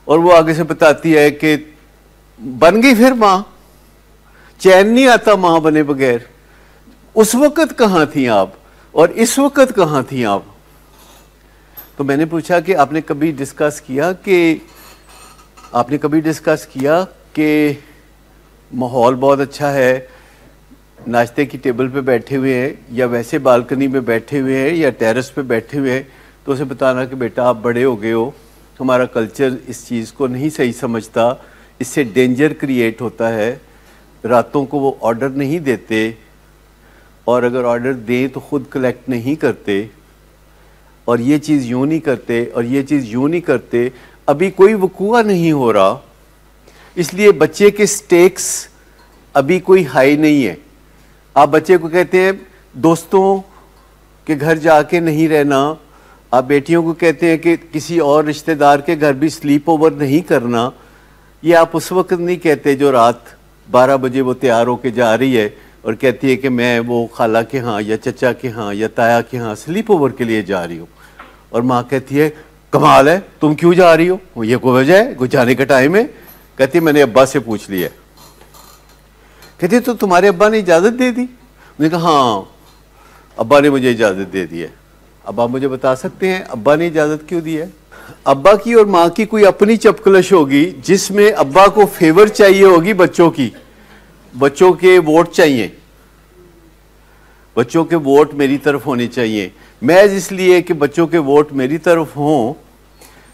और वो आगे से बताती है कि बन गई फिर माँ, चैन नहीं आता माँ बने बगैर। उस वक़्त कहाँ थी आप और इस वक़्त कहाँ थी आप? तो मैंने पूछा कि आपने कभी डिस्कस किया कि माहौल बहुत अच्छा है, नाश्ते की टेबल पे बैठे हुए हैं या वैसे बालकनी में बैठे हुए हैं या टेरेस पे बैठे हुए हैं, तो उसे बताना कि बेटा आप बड़े हो गए हो, हमारा कल्चर इस चीज़ को नहीं सही समझता, इससे डेंजर क्रिएट होता है। रातों को वो ऑर्डर नहीं देते और अगर ऑर्डर दें तो ख़ुद कलेक्ट नहीं करते और ये चीज़ यूँ नहीं करते और ये चीज़ यूँ नहीं करते। अभी कोई वक़ूआ नहीं हो रहा, इसलिए बच्चे के स्टेक्स अभी कोई हाई नहीं है। आप बच्चे को कहते हैं दोस्तों के घर जाके नहीं रहना, आप बेटियों को कहते हैं कि किसी और रिश्तेदार के घर भी स्लीप ओवर नहीं करना। ये आप उस वक्त नहीं कहते जो रात 12 बजे वो तैयार होके जा रही है और कहती है कि मैं वो खाला के यहाँ या चचा के यहाँ या ताया के यहाँ स्लीप ओवर के लिए जा रही हूँ। और माँ कहती है कमाल है, तुम क्यों जा रही हो? ये कोई वजह है? कोई जाने का टाइम है? कहती है मैंने अब्बा से पूछ लिया। कहती है तो तुम्हारे अब्बा ने इजाज़त दे दी? मैंने कहा हाँ, अब्बा ने मुझे इजाज़त दे दी है। अब आप मुझे बता सकते हैं अब्बा ने इजाज़त क्यों दी है? अब्बा की और माँ की कोई अपनी चपकलश होगी जिसमें अब्बा को फेवर चाहिए होगी बच्चों की, बच्चों के वोट चाहिए, बच्चों के वोट मेरी तरफ होने चाहिए। मैं इसलिए कि बच्चों के वोट मेरी तरफ हों,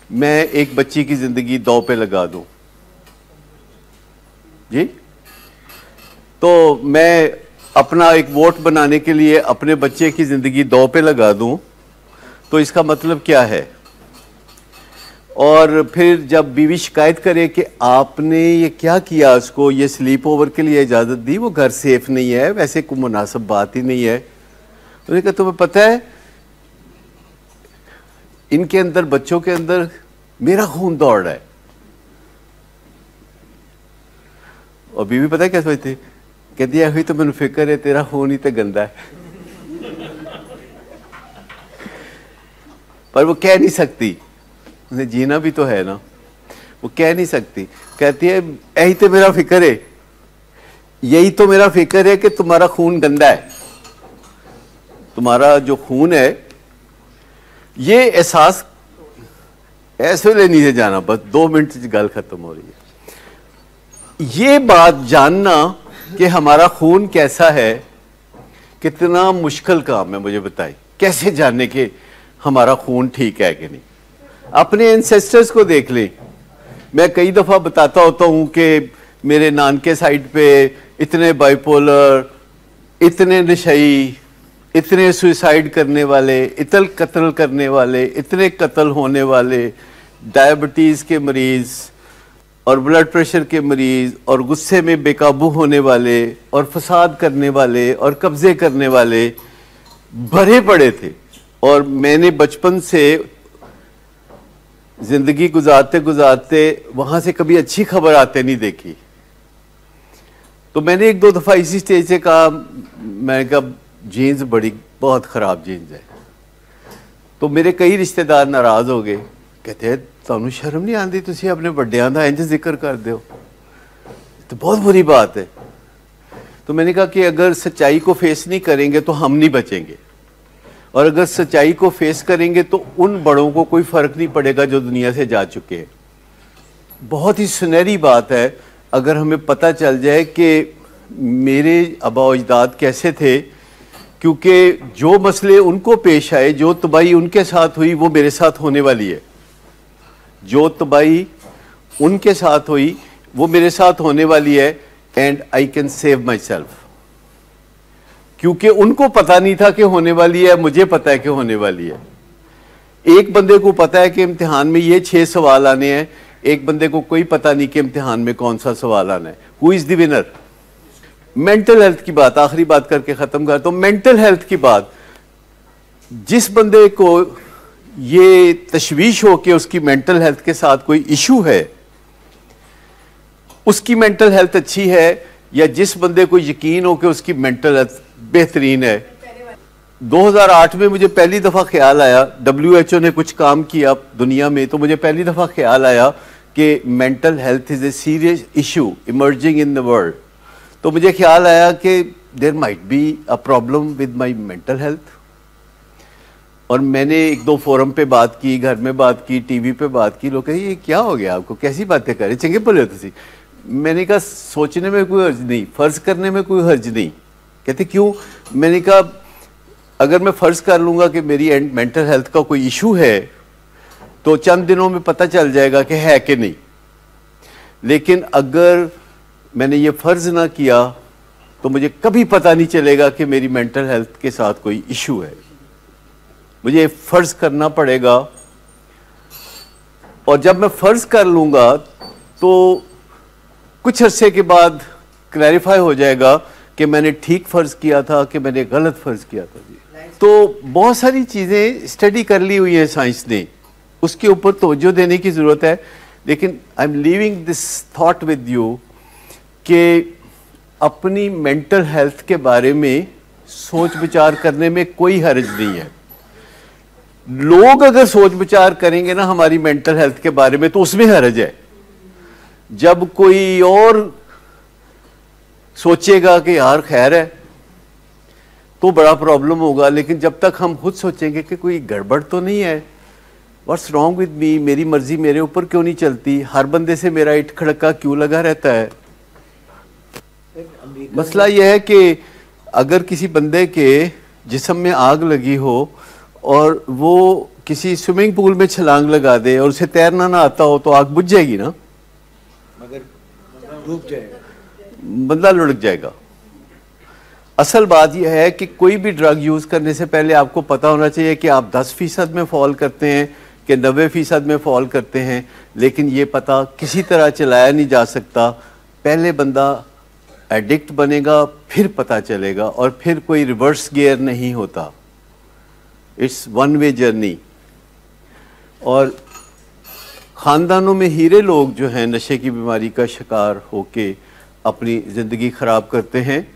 मैं एक बच्ची की जिंदगी दांव पे लगा दूं जी। तो मैं अपना एक वोट बनाने के लिए अपने बच्चे की जिंदगी दांव पे लगा दूं, तो इसका मतलब क्या है? और फिर जब बीवी शिकायत करे कि आपने ये क्या किया, उसको ये स्लीप ओवर के लिए इजाज़त दी, वो घर सेफ नहीं है, वैसे कोई मुनासिब बात ही नहीं है। उन्होंने कहा तुम्हें पता है इनके अंदर, बच्चों के अंदर मेरा खून दौड़ रहा है। और बीवी पता है क्या सोचती, कहती है तो मैंने फिक्र है तेरा खून ही तो गंदा है। पर वो कह नहीं सकती, उन्हें जीना भी तो है ना, वो कह नहीं सकती। कहती है यही तो मेरा फिक्र है, यही तो मेरा फिक्र है कि तुम्हारा खून गंदा है, तुम्हारा जो खून है। ये एहसास ऐसे लेने से जाना, बस 2 मिनट से गल खत्म हो रही है। ये बात जानना कि हमारा खून कैसा है कितना मुश्किल काम है। मुझे बताइए कैसे जानने के हमारा खून ठीक है कि नहीं? अपने एंसेस्टर्स को देख लें। मैं कई दफ़ा बताता होता हूँ कि मेरे नान के साइड पे इतने बाइपोलर, इतने नशई, इतने सुसाइड करने वाले, इतने कत्ल करने वाले, इतने कत्ल होने वाले, डायबिटीज़ के मरीज़ और ब्लड प्रेशर के मरीज़ और गुस्से में बेकाबू होने वाले और फसाद करने वाले और कब्ज़े करने वाले भरे पड़े थे। और मैंने बचपन से ज़िंदगी गुजारते गुजारते वहाँ से कभी अच्छी खबर आते नहीं देखी। तो मैंने 1-2 दफ़ा इसी स्टेज से कहा, मैंने कहा जीन्स बहुत ख़राब जीन्स है। तो मेरे कई रिश्तेदार नाराज़ हो गए, कहते हैं तुहानू शर्म नहीं आती, तुसीं अपने वड्डियां दा इंज जिक्र करदे हो, तो बहुत बुरी बात है। तो मैंने कहा कि अगर सच्चाई को फेस नहीं करेंगे तो हम नहीं बचेंगे, और अगर सच्चाई को फेस करेंगे तो उन बड़ों को कोई फ़र्क नहीं पड़ेगा जो दुनिया से जा चुके हैं। बहुत ही सुनहरी बात है अगर हमें पता चल जाए कि मेरे आबा अजदाद कैसे थे, क्योंकि जो मसले उनको पेश आए, जो तबाही उनके साथ हुई, वो मेरे साथ होने वाली है। जो तबाही उनके साथ हुई वो मेरे साथ होने वाली है। And I can save my self, क्योंकि उनको पता नहीं था कि होने वाली है, मुझे पता है कि होने वाली है। एक बंदे को पता है कि इम्तिहान में ये 6 सवाल आने हैं, एक बंदे को कोई पता नहीं कि इम्तिहान में कौन सा सवाल आना है। Who is the winner? Mental health की बात आखिरी बात करके खत्म करता हूं। मेंटल हेल्थ की बात, जिस बंदे को ये तशवीश हो कि उसकी मेंटल हेल्थ के साथ कोई इशू है, उसकी मेंटल हेल्थ अच्छी है, या जिस बंदे को यकीन हो कि उसकी मेंटल हेल्थ बेहतरीन है। 2008 में मुझे पहली दफ़ा ख्याल आया, WHO ने कुछ काम किया दुनिया में, तो मुझे पहली दफ़ा ख्याल आया कि mental health is a serious issue emerging in the world. तो मुझे ख्याल आया कि there might be a problem with my mental health. और मैंने 1-2 फोरम पे बात की, घर में बात की, टीवी पे बात की। लोग कहे ये क्या हो गया आपको, कैसी बातें कर रहे, चंगे भले हो तुसी। मैंने कहा सोचने में कोई हर्ज नहीं, फ़र्ज़ करने में कोई हर्ज नहीं। कहते क्यों? मैंने कहा अगर मैं फ़र्ज़ कर लूँगा कि मेरी मेंटल हेल्थ का कोई इशू है, तो चंद दिनों में पता चल जाएगा कि है कि नहीं। लेकिन अगर मैंने ये फ़र्ज़ ना किया तो मुझे कभी पता नहीं चलेगा कि मेरी मेंटल हेल्थ के साथ कोई इशू है। मुझे फ़र्ज़ करना पड़ेगा, और जब मैं फ़र्ज़ कर लूँगा तो कुछ अरसे के बाद क्लैरिफाई हो जाएगा कि मैंने ठीक फ़र्ज़ किया था कि मैंने गलत फ़र्ज़ किया था। जी, तो बहुत सारी चीज़ें स्टडी कर ली हुई हैं साइंस ने, उसके ऊपर तवज्जो देने की ज़रूरत है। लेकिन I am leaving this thought with you कि अपनी मेंटल हेल्थ के बारे में सोच विचार करने में कोई हर्ज नहीं है। लोग अगर सोच विचार करेंगे ना हमारी मेंटल हेल्थ के बारे में, तो उसमें हर्ज है। जब कोई और सोचेगा कि यार खैर है, तो बड़ा प्रॉब्लम होगा। लेकिन जब तक हम खुद सोचेंगे कि कोई गड़बड़ तो नहीं है, व्हाट्स रॉन्ग विद मी, मेरी मर्जी मेरे ऊपर क्यों नहीं चलती, हर बंदे से मेरा इट खड़का क्यों लगा रहता है। मसला यह है कि अगर किसी बंदे के जिस्म में आग लगी हो और वो किसी स्विमिंग पूल में छलांग लगा दे और उसे तैरना ना आता हो तो आग बुझ जाएगी ना, मगर डूब जाएगा, बंदा लुढ़क जाएगा। असल बात यह है कि कोई भी ड्रग यूज़ करने से पहले आपको पता होना चाहिए कि आप 10% में फॉल करते हैं कि 90% में फॉल करते हैं, लेकिन ये पता किसी तरह चलाया नहीं जा सकता। पहले बंदा एडिक्ट बनेगा, फिर पता चलेगा, और फिर कोई रिवर्स गियर नहीं होता। It's one way journey. और ख़ानदानों में हीरे लोग जो हैं नशे की बीमारी का शिकार होके अपनी ज़िंदगी ख़राब करते हैं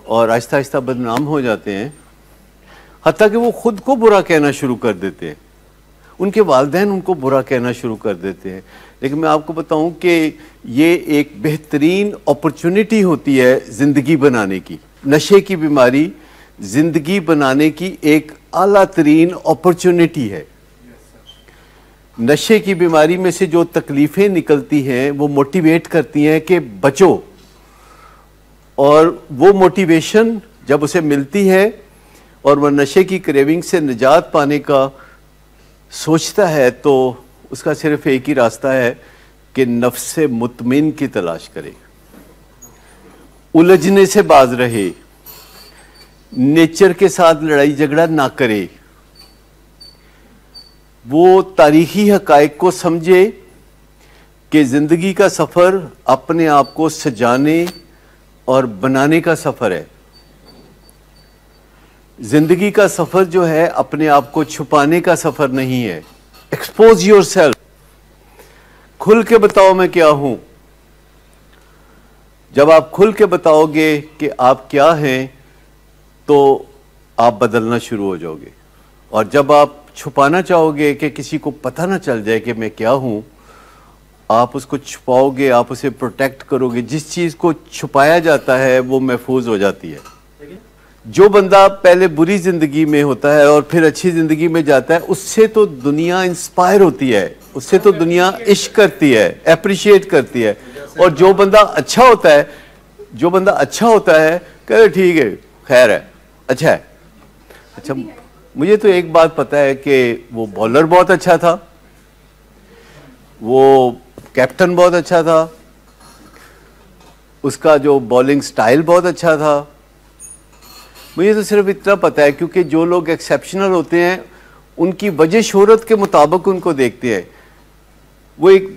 और आहिस्ता आहिस्ता बदनाम हो जाते हैं, हत्ता कि वो ख़ुद को बुरा कहना शुरू कर देते हैं, उनके वालिदैन उनको बुरा कहना शुरू कर देते हैं। लेकिन मैं आपको बताऊं कि ये एक बेहतरीन अपॉर्चुनिटी होती है ज़िंदगी बनाने की। नशे की बीमारी ज़िंदगी बनाने की एक आला तरीन अपॉर्चुनिटी है। नशे की बीमारी में से जो तकलीफ़ें निकलती हैं वो मोटिवेट करती हैं कि बचो, और वो मोटिवेशन जब उसे मिलती है और वह नशे की क्रेविंग से निजात पाने का सोचता है तो उसका सिर्फ एक ही रास्ता है कि नफ्स मुतमिन की तलाश करे, उलझने से बाज रहे, नेचर के साथ लड़ाई झगड़ा ना करे, वो तारीखी हकायक को समझे कि ज़िंदगी का सफ़र अपने आप को सजाने और बनाने का सफ़र है। ज़िंदगी का सफ़र जो है अपने आप को छुपाने का सफ़र नहीं है। एक्सपोज योर सेल्फ, खुल के बताओ मैं क्या हूँ। जब आप खुल के बताओगे कि आप क्या हैं तो आप बदलना शुरू हो जाओगे, और जब आप छुपाना चाहोगे कि किसी को पता ना चल जाए कि मैं क्या हूँ, आप उसको छुपाओगे, आप उसे प्रोटेक्ट करोगे। जिस चीज़ को छुपाया जाता है वो महफूज हो जाती है। जो बंदा पहले बुरी ज़िंदगी में होता है और फिर अच्छी ज़िंदगी में जाता है, उससे तो दुनिया इंस्पायर होती है, उससे तो दुनिया इश्क करती है, अप्रिशिएट करती है। और जो बंदा अच्छा होता है, जो बंदा अच्छा होता है कहे ठीक है, खैर है, अच्छा है। अच्छा, मुझे तो एक बात पता है कि वो बॉलर बहुत अच्छा था, वो कैप्टन बहुत अच्छा था, उसका जो बॉलिंग स्टाइल बहुत अच्छा था। मुझे तो सिर्फ इतना पता है क्योंकि जो लोग एक्सेप्शनल होते हैं उनकी वजह शोहरत के मुताबिक उनको देखते हैं। वो एक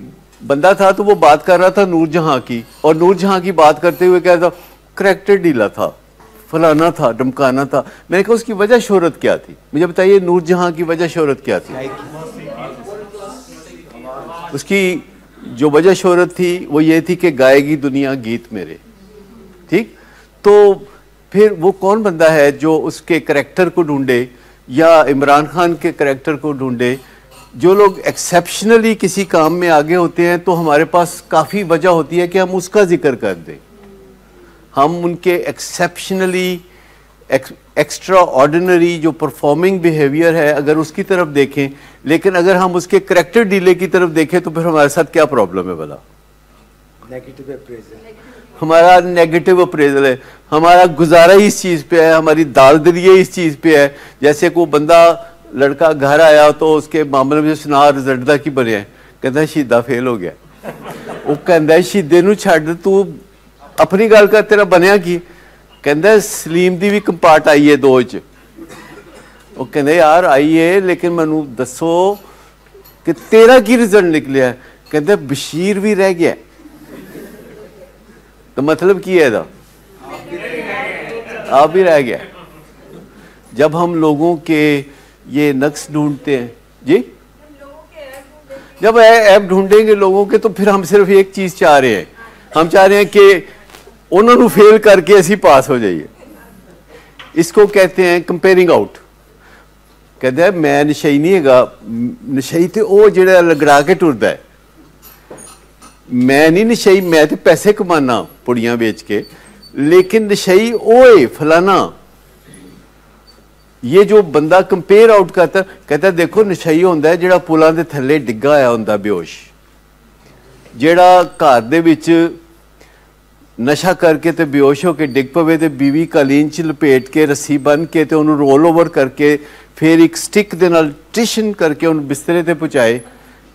बंदा था तो वो बात कर रहा था नूरजहां की, और नूरजहां की बात करते हुए कह रहा था करैक्टर ढीला था, फलाना था, धमकाना था। मैंने कहा उसकी वजह शोहरत क्या थी, मुझे बताइए नूरजहां की वजह शोहरत क्या थी। उसकी जो वजह शोहरत थी वो ये थी कि गाएगी दुनिया गीत मेरे। ठीक, तो फिर वो कौन बंदा है जो उसके करैक्टर को ढूंढे या इमरान खान के करैक्टर को ढूंढे। जो लोग एक्सेप्शनली किसी काम में आगे होते हैं तो हमारे पास काफ़ी वजह होती है कि हम उसका जिक्र कर दें, हम उनके एक्सेप्शनली एक्स्ट्रा ऑर्डिनरी जो परफॉर्मिंग बिहेवियर है अगर उसकी तरफ देखें, लेकिन अगर हम उसके करैक्टर डीले की तरफ देखें तो फिर हमारे साथ क्या प्रॉब्लम है भला। नेगेटिव अप्रेजल, हमारा नेगेटिव अप्रेजल है, हमारा गुजारा ही इस चीज़ पे है, हमारी दाल दलिया इस चीज़ पे है। जैसे कोई बंदा लड़का घर आया तो उसके मामले में सुना रिजल्ट का की बनया, कहता शहीदा फेल हो गया। वो कहता शहीदे नूं छड्ड तू अपनी गल कर, तेरा बनया की? कहता सलीम दी भी कंपार्ट आई है 2 च। वो कहते यार आई है लेकिन मैनू दसो कि तेरा की रिजल्ट निकलिया? कहते बशीर भी रह गया। तो मतलब की है आप भी रह गया। जब हम लोगों के ये नक्स ढूंढते हैं जी, जब ऐप ढूंढेंगे लोगों के तो फिर हम सिर्फ एक चीज चाह रहे हैं, हम चाह रहे हैं कि उन्होंने फेल करके असी पास हो जाइए। इसको कहते हैं कंपेयरिंग आउट। कहते हैं मैं नशई नहीं हैगा, नशई तो वो जिहड़ा लगड़ा के टुरदा है, मैं नहीं नशई, मैं तो पैसे कमाना पुड़ियां बेच के, लेकिन नशई ओए फलाना। ये जो बंदा कंपेयर आउट करता कहता देखो नशाई होंदा है ਜਿਹੜਾ ਪੁਲਾਂ ਦੇ ਥੱਲੇ ਡਿੱਗਾ ਹੋਇਆ ਹੁੰਦਾ ਬੇਹੋਸ਼, ਜਿਹੜਾ ਘਰ ਦੇ ਵਿੱਚ ਨਸ਼ਾ ਕਰਕੇ ਤੇ ਬੇਹੋਸ਼ ਹੋ ਕੇ ਡਿੱਗ ਪਵੇ ਤੇ ਬੀਵੀ ਕਾਲੀਨ ਚ ਲਪੇਟ ਕੇ ਰੱਸੀ ਬੰਨ ਕੇ ਤੇ ਉਹਨੂੰ ਰੋਲ ਓਵਰ ਕਰਕੇ ਫਿਰ ਇੱਕ ਸਟਿਕ ਦੇ ਨਾਲ ਟਿਸ਼ਨ करके ਉਹਨੂੰ ਬਿਸਤਰੇ ਤੇ ਪਹੁੰਚਾਏ,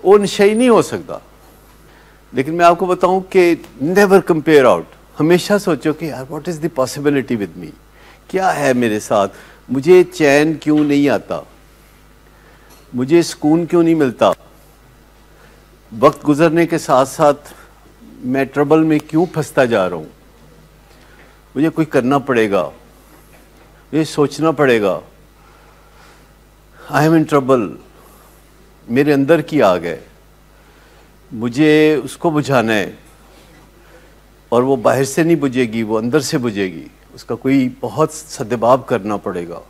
वो नशाई नहीं हो सकता। लेकिन मैं आपको बताऊं कि नेवर कंपेयर आउट, हमेशा सोचो कि यार what is the possibility with me, क्या है मेरे साथ, मुझे चैन क्यों नहीं आता, मुझे सुकून क्यों नहीं मिलता, वक्त गुजरने के साथ साथ मैं ट्रबल में क्यों फंसता जा रहा हूँ, मुझे कोई करना पड़ेगा, मुझे सोचना पड़ेगा, आई एम इन ट्रबल, मेरे अंदर की आग है, मुझे उसको बुझाना है और वो बाहर से नहीं बुझेगी, वो अंदर से बुझेगी, उसका कोई बहुत सद्भाव करना पड़ेगा।